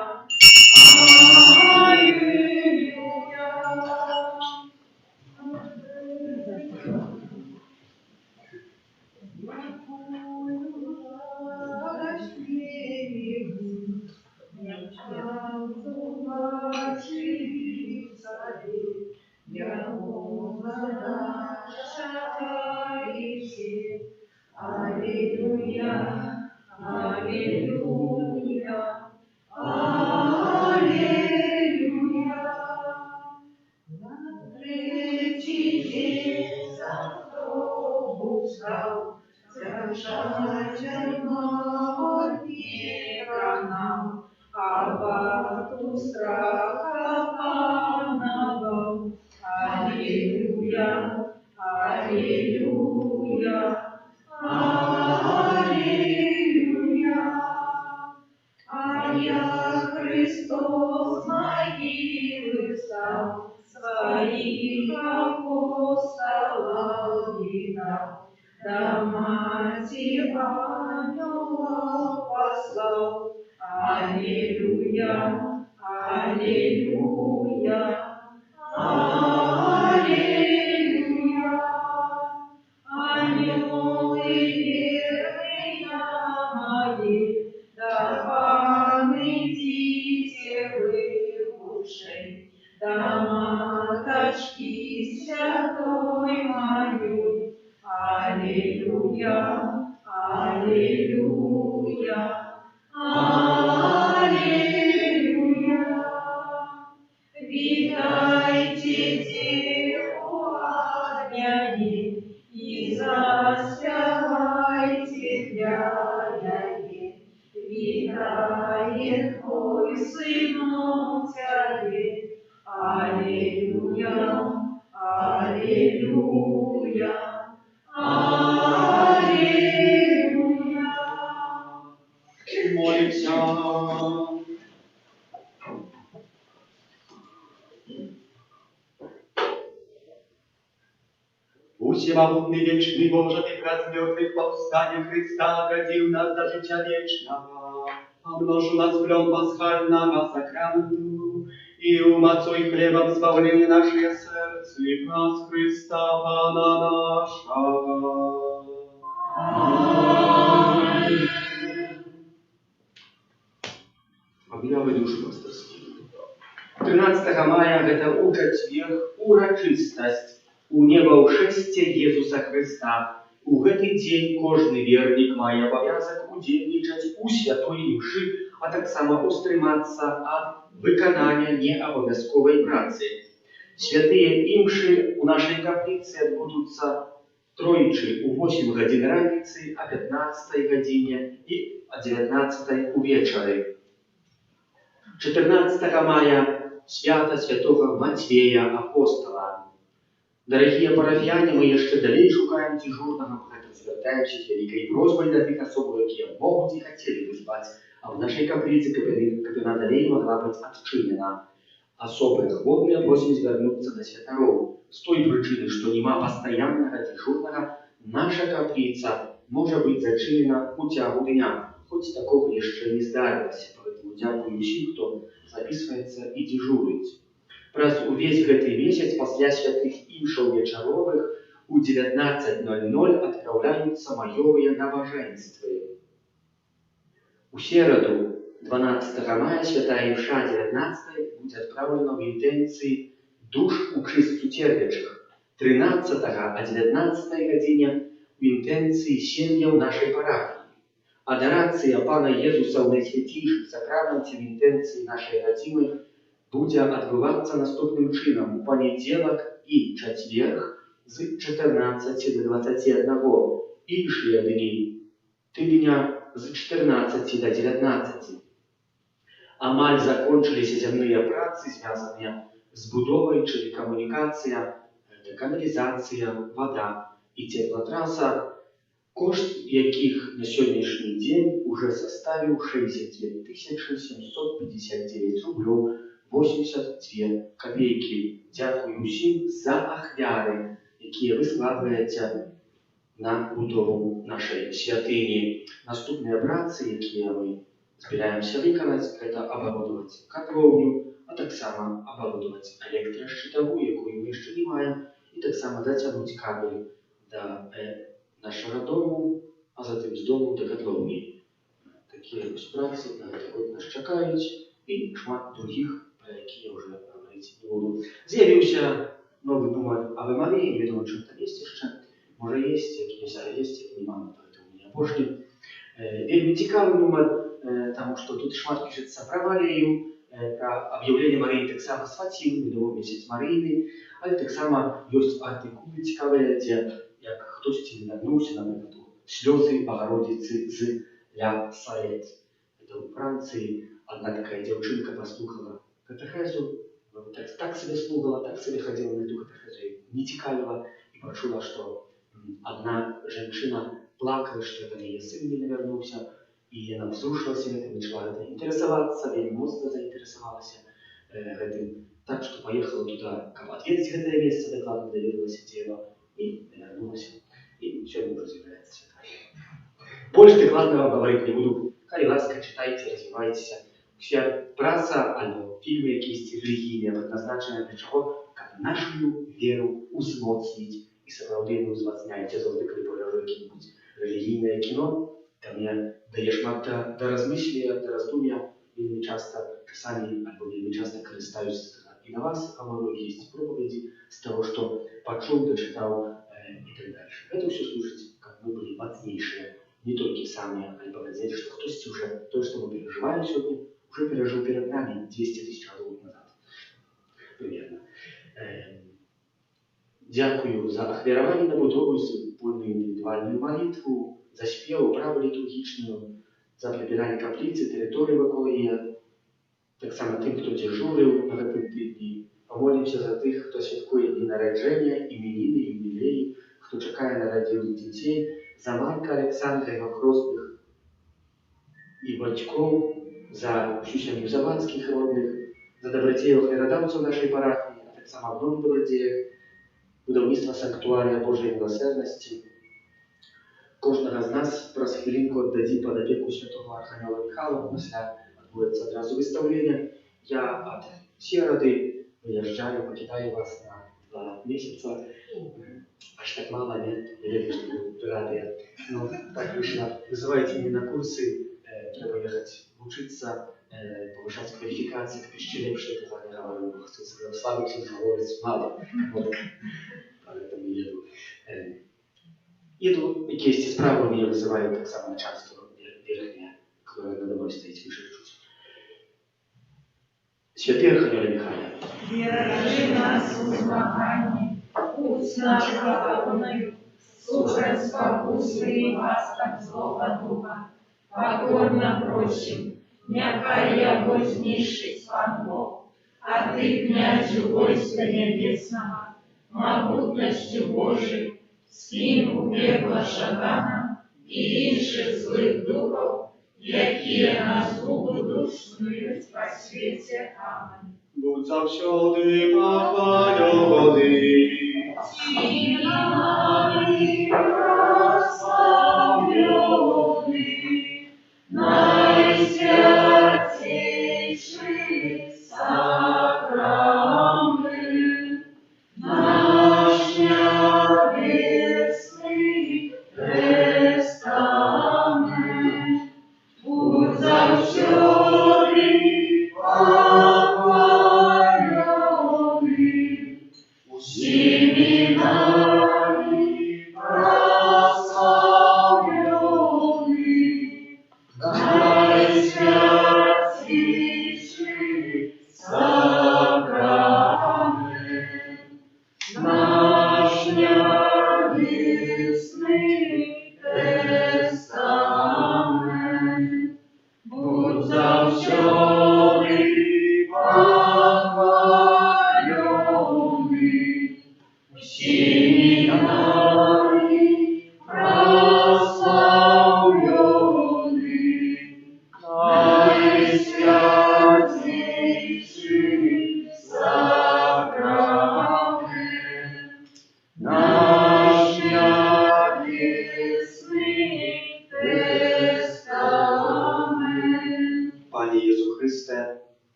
Аллилуйя, Аллилуйя, Аллилуйя. На третий день завтра устал, зажать молодняка нам, а бату страха пановал. Аллилуйя, Аллилуйя, Аллилуйя. А я Христос могилы встал, своих апостолов видал, да мати ангелов послал. Аллилуйя, Аллилуйя, Аллилуйя. Ангелы верные мои, да помните вы ушей, да маточки святой моей. Аллилуйя, Аллилуйя, Аллилуйя. Витайте, Деву огняни, и заспевайте для ей. Витает твой сынок тебе. Аллилуйя, Аллилуйя, Аллилуйя. Молимся. Всемогутный, вечный Боже, Ты размертвых повстания Христа оградил нас до життя вечного, помножил нас в плен пасхального сакраменту, и умацой хлебом сповнили наши сердца, и нас Христа Пана нашего. Аминь. Объявы душпастерские. 13 мая гэта у чацвер урачыстасць у небаўшэсце Езуса Хрыста. У гэты дзень кожны вернік мае абавязак удзельнічаць у святой імшы, а таксама устрымацца ад выканання неабавязковай працы. Святыя імшы у нашай капліцы адбудуцца тройчы у 8 гадзін раніцы, а 15 гадзіне і а 19 увечары. 14 мая свята святого Матвея Апостола. Дорогие парафіяне, мы яшчэ далей шукаем дзежурнага, поэтому звяртаемся з вялікай просьбай да тых асоб, якія могуць і хацелі бы спаць, а в нашай капліцы, каб яна далей могла быць адчынена. Особы ахвотныя просім звярнуцца да святароў. З той прычыны, што няма пастаяннага дзежурнага, наша капліца можа быць зачынена ў цягу дня, хоць такога яшчэ не здарылася. Поэтому дзякую ўсім, хто записывается и дежурить. Праз увесь гэты месяц пасля святых імшаў вечаровых у 19:00 адпраўляюцца маёвыя набажэнствы. У сераду 12 мая святая імша 19 будзе адпраўлена ў інтэнцыі душ у чыстку церпячых, 13 о 19 гадзіне у інтэнцыі сем'яў нашай парафіі. Адарацыя Пана Езуса ў найсвяцейшых сакраменце в інтэнцыі нашай радзімы будзе адбывацца наступным чынам у панядзелак і чацверг з 14 до 21, іншыя дні тыдня з 14 до 19. Амаль закончыліся зямныя працы, звязаныя з будовай, чым камунікацыя, каналізацыя, вада і цеплатраса, кошт якіх на сённяшні дзень уже составіў 62 759 рублёў 82 копейкі. Дзякую ўсім за ахвяры, якія вы складваеце на будову нашай святыні. Наступныя працы, якія мы збіраемся выканаць, гэта абарудаваць катлоўню, а таксама абарудаваць электрашчытаву, якую мы яшчэ не маем, і таксама дацягнуць кабель да нашага дому, а затым з дому да катлоўні. Такія вось працы на гэты год нас чакаюць і шмат другіх, пра якія ўжо гаварыць не буду. З'явіўся новы нумар Аве Марии, не ведаю, чым там есть яшчэ. Можа есть, як есть, як нема, поэтому не апошні. Вельмі цікавы нумар, таму што тут шмат пішацца пра Марыю, пра аб'яўленне Марыі таксама з Фацімы, медовы месяц Марыйны, але таксама ёсць артыкулы цікавыя, дзе як хтосьці вярнуўся, напрыклад, слёзы Богородицы з Ля Салет. Это ў Францыі одна такая дзяўчынка паслухала катэхезу, так себе слухала, так себе хадзіла на эту катэхезу, не цікавіла і пачула, што одна жанчына плакала, што это яе сын не навярнуўся, і яна взрушылася гэтым, начала гэта інтарэсавацца, вельмі моцна заінтарэсавалася гэтым, так што паехала туда, каб адведаць гэтае месца, дакладна даведалася, дзе яно, і навярнулася, і сёння ўжо з'яўляецца святая. Больш дакладна вам гаварыць не буду, калі ласка, чытайце, развівайцеся. Уся праца альбо фільмы якісь рэлігійныя прадназначаныя для чаго, каб нашу веру узмоцніць і сапраўды мы узмацняеце заўжды, калі пагляджу які-небудзь рэлігійнае кіно, там мне дае шмат да размыслення, да раздум'я, вельмі часта часамі альбо вельмі часта карыстаюся і на вас гавару, ёсць пропаведзі з таго, што пачуў, дачытаў і так дальше. Гэта ўсё служыць, каб мы былі мацнейшыя, не толькі самі, але паглядзець, што хтосьці ўжо тое, што мы перажываем сёння, уже пережил перед нами 200 000 лет назад. Примерно. Дякую за ахвяраванне на будову, за польную індывідуальную молитву, за спеву, праву літургічную, за прибирание каплицы, территории вокруг яе. Так само тем, кто дежурил на гэтым тыдні. Помолимся за тых, кто святкуе дні нараджэння, именины, юбилеи, кто чакае нарадзілых детей, за Марка, Александра, его крестных и батьков, за всю сям'ю Завадскіх родных, за добродеев хлерадаўцаў нашай парафіі, а таксама многіх добродеев, будаўніцтва санктуарія Божай міласэрнасці. Кожнага з нас праз хвілінку аддадзім пад апеку святого Архангела Михайла, пасля адбудзецца адразу выстаўленне. Я ад серады выязджаю, пакідаю вас на 2 месяца. Аж так мало, нет? Я ведаю, што вы радыя. Ну, так выйшла. Вызывайце мяне на курсы. Трэба ехаць вучыцца, павышаць кваліфікацыі, каб яшчэ лепш казалі гаварыў. Слабых гаворыць мала. Поэтому еду. Еду, якісь справы мяне вызываюць таксама начальство верхняе, которое надо мной стаіць вышэчуць. Святы Архангеле Михайле, Держи нас у змаганні, путь наш головною, слухай спокусы и ласкав злого духа. Покорно просим, някай яго знішчыць Пан Бог, а ты, князю войска небесного, могутностью Божией, скинь у пекла шатана и іншых злых духов, якія нас будуть снують по свете. Аминь. Будь завсёды похвалёны. Силами прославлены, Найсвятейший сакрамент.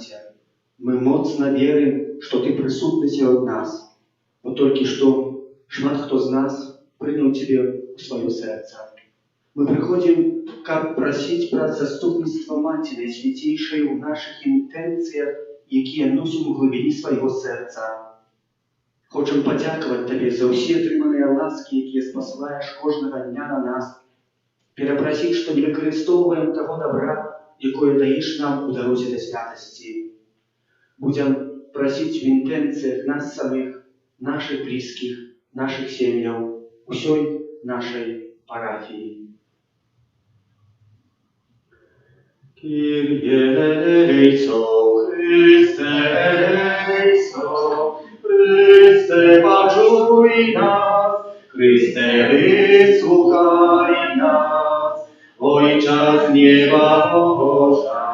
Мацер, мы моцна верым, што ты прысутны сярод нас, бо толькі што шмат хто з нас прыняў цябе ў сваё сэрца. Мы прыходзім, каб прасіць пра заступніцтва Маці Найсвяцейшай у нашых інтэнцыях, якія носім у глыбіні свайго сэрца. Хочам падзякаваць табе за ўсе атрыманыя ласкі, якія спасылаеш кожнага дня на нас, перапрасіць, што не выкарыстоўваем таго добра, якое даеш нам у дарозе да святасці. Будзем прасіць у інтэнцыях нас самих, наших блізкіх, наших сем'яў, усёй нашай парафіі. Kyrie eleison, Chryste eleison, Chryste paczuj nas, Chryste wysłuchaj nas. Ojcze z nieba Boża,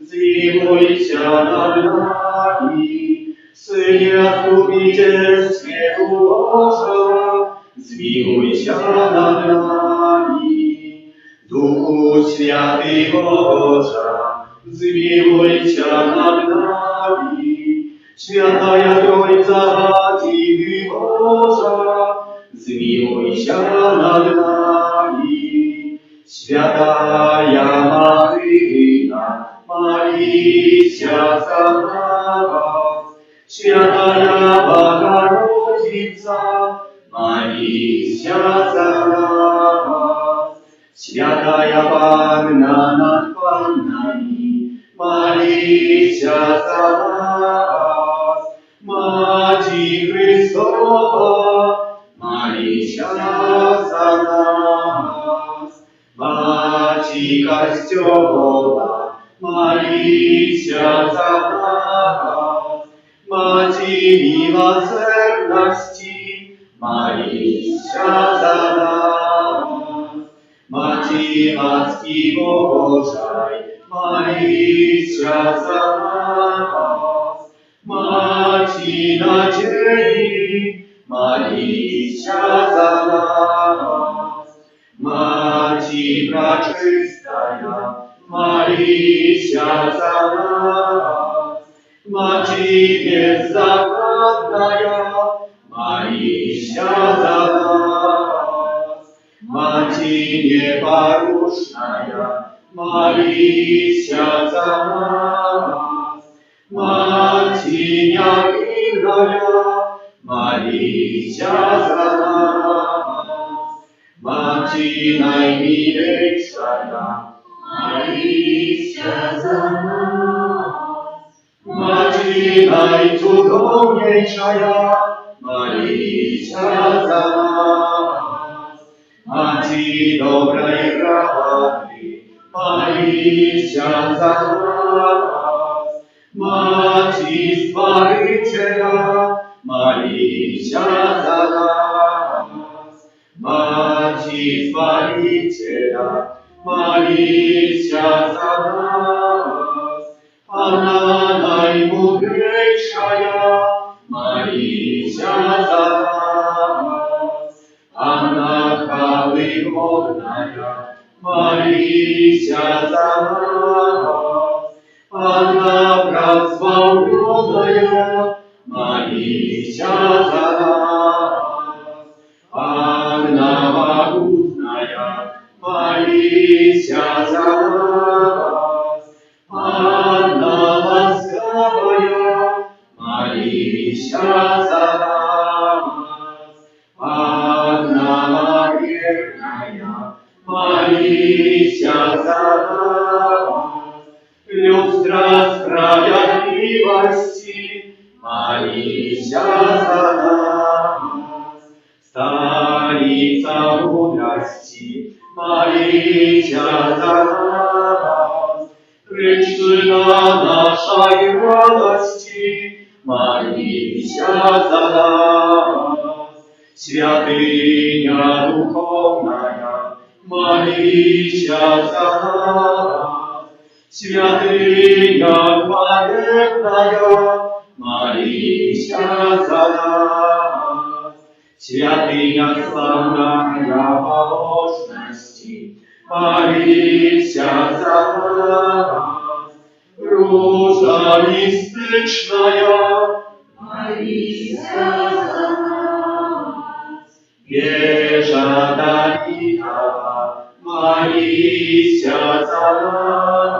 zmiłuj się nad nami, Synie Zbawicielskie Boża, zmiłuj się nad nami. Duchu Święty Boża, zmiłuj się nad nami. Świętая Trójca Dziwy Boża, zmiłuj się nad nami. Świętaya Maryna, módl się za nas. Świętaya Bogorodzica, módl się za nas. Świętaya Panna nad Pannami, módl się za nas. Maci Chrystowa, módl się za nas. Maci Kościoła, módl się za nas. Maci miłosierności, módl się za nas. Maci łaski Bożej, módl się za nas. Maci nadziei, módl się za nas. Maci praczystaja, módl się za nas. Maci bezzagadnaja, módl się za nas. Maci nieporusznaja, módl się za nas. Maci niewinnaja, módl się za nas. Maci najmilejsza, módl się za nas. Maci najcudowniejsza, módl się za nas. Maci dobrej rady, módl się za nas. Maci Zbawiciela, módl się za nas. Maci Zbawiciela, módl się za nas. Panna najmądrzejsza, módl się za nas. Panna chwały godna, módl się za nas. Panna prawzbawiona, módl się za nas. Panna łagodna, módl się za nas. Panna łaskawa, módl się za nas. Panna wierna, módl się za nas. Люстра справедливости, módl się za nas. Stolica mądrości, módl się za nas. Przyczyna naszej radości, módl się za nas. Świętynia duchowna, módl się za nas. Świętynia chwalebna, módl się za nas. Świętynia sławna pobożności, módl się za nas. Róża mistyczna, Молися за нас. wieża Dawida, молися za nas.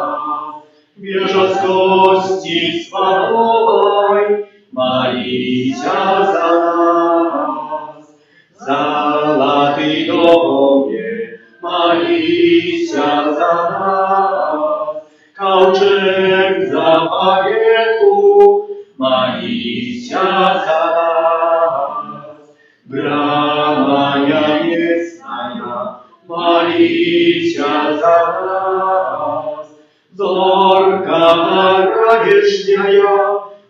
Wieża z kości słabowej, молися za nas. Zalaty domie, молися za nas. Kałczek zapawieku, молися za nas. Brama jasna, молися za nas. Зорка равешняя,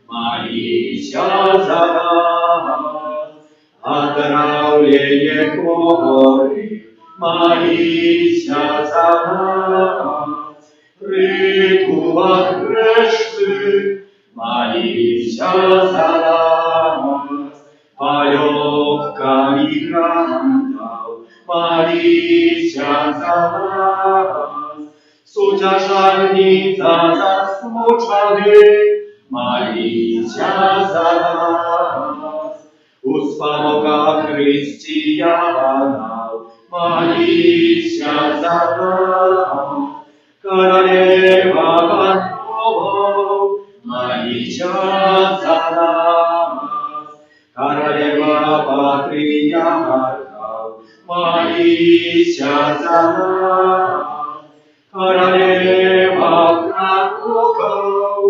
молися за нас. Оздоровление хворых, молися за нас. Притулок грешных, молися за нас. Полегка мигрантов, молися за нас. Судья жарница засмученных, молися за нас. У спамога христианов, молися за нас. Королева Богов, молися за нас. Королева патриархов, молися за нас. Королева пророков,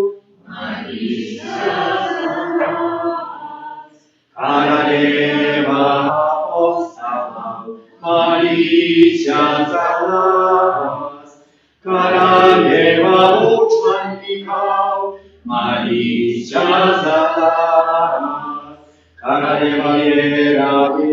Молися за нас. королева апостолов, молися за нас. Королева мучеников, молися за нас. Королева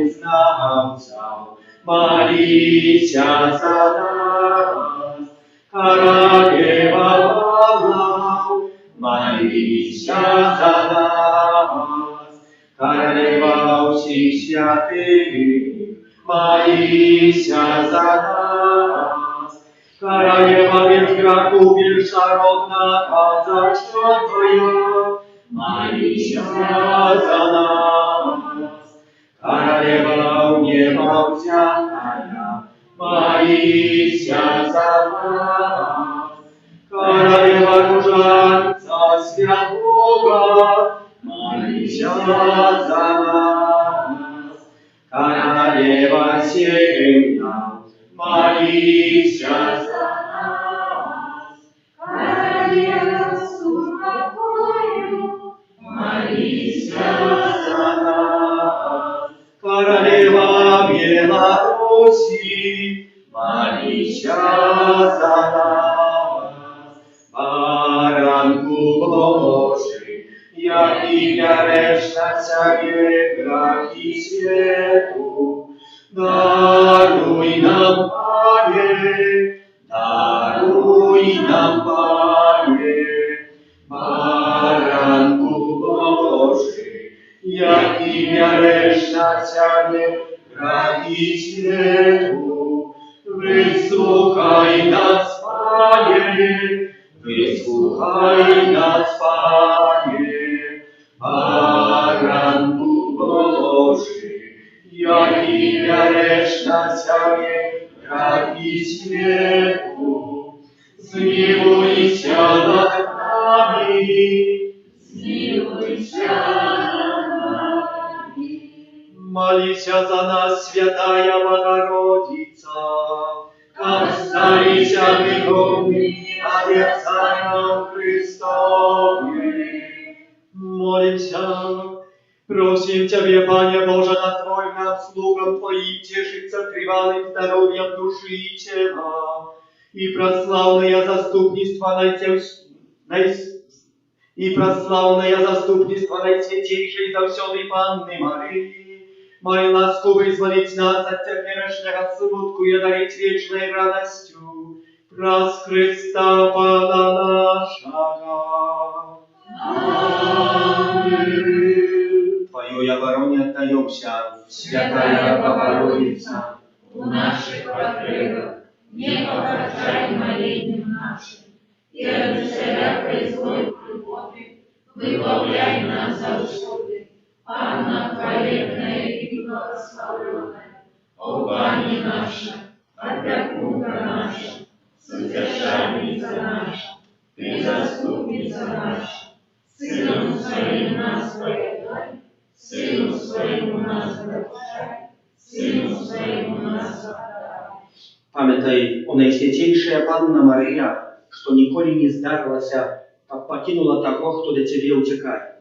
веровызнавцев, молися за нас. Королева волов, молися за нас. Королева всех святых, молися за нас. Королева без греху, безжародного зачатая, молися за нас. Королева непобвзятая, молися за нас. Королева ружанца святого, молися за нас. Королева сея, молися за нас. Королева супокою, молися За нас. Королева Беларуси, молися за нас. Баранку Божий, який береш на себе грехи світу, даруй нам, Пане, даруй нам, Пане. Баранку Божий, який береш на себе грехи світу, вислухай нас, Пане, вислухай нас, Пане. Баранку Божий, який береш на себе грехи світу, змилуйся над нами. Змилуйся над нами. Молися за нас, святая Богородица, как старися греховны, обетованием Христовым. Молимся, просим Тебе, Пане Боже, на Твой над слугам Твоим тешится тревалым здоровьем души и тела, и прославное заступничество Найсвятейшей завсёды Панны Марии, мой ласку вызволить нас от теперешнего смутку и дарить вечной радостью, праз Христа Пана нашего. Аминь. Твою я обороне отдаемся, Святая Богородица, у наших потребах не погашай молением нашим, и от всякой злой выбавляй нас завсюди, Анна хвалебная и благословенная, о Пани наша, опекунка наша, содержальница наша, Ты заступница наша, Сыном Своим нас поедай, Сыну Своему нас прощай, Сыну Своему нас отдай. Памятай, о Najswiętейшая Panna Мария, что николи не здарилася, как покинула того, кто до Тебе утекает.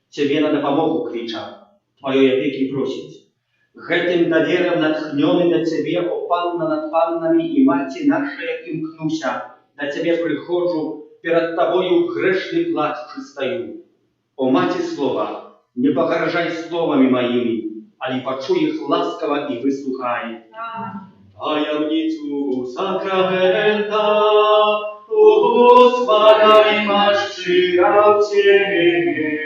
Тебе надо помогу крича, Твоей опеки просить. Гэтым довером натхнёны до Тебе, о Панна над паннами и Мати нашая имкнуся, до Тебе прихожу, перед Тобою грешный плачучи стою. О Мати Слова, не погоржай словами моими, али почуй их ласково и выслухай. Tajemnicu sakramenta, u Господа имаш Ciebie,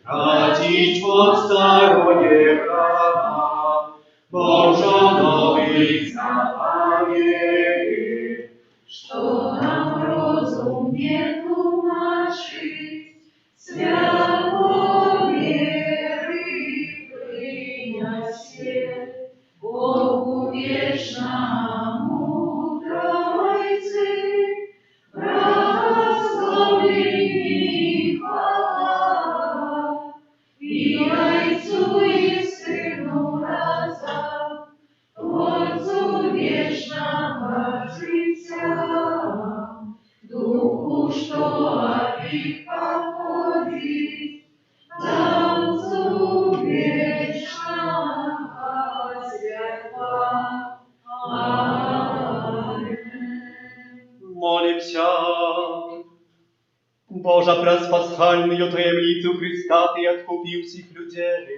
radzić podstaronie prawa, Bożonowi zapamięć. Что нам розум не тумачит, свято веры приносит, Богу вечному Тройцы, благословение хвала, и Отцу и Сыну разом, Творцу вечного життя, Духу, что от них походит, Отцу вечного святла. Аминь. Молимся. Божа преспасхальную таємницю Христа Ти откупив всіх людей.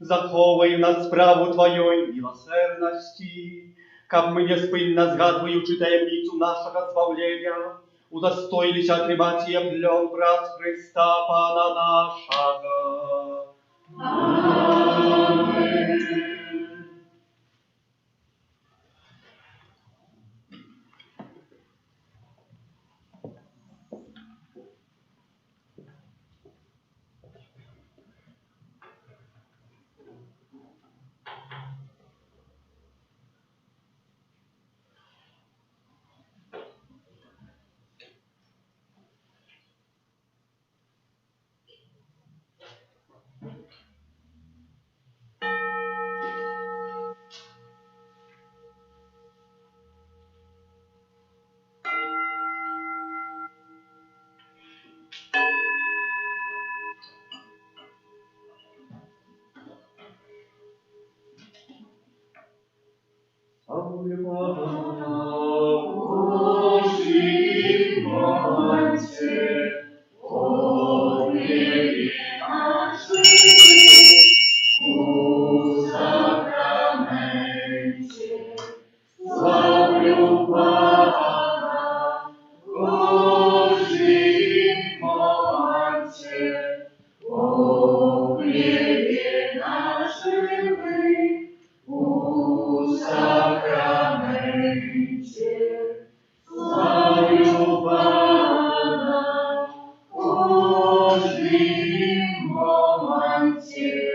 Заховай нас справу Твоєї милосердності, как мы неспинно згадуючи таємницю нашого збавлення, удостоїлися отримати плен праць Христа Пана нашого. Аминь. Божьим моманте.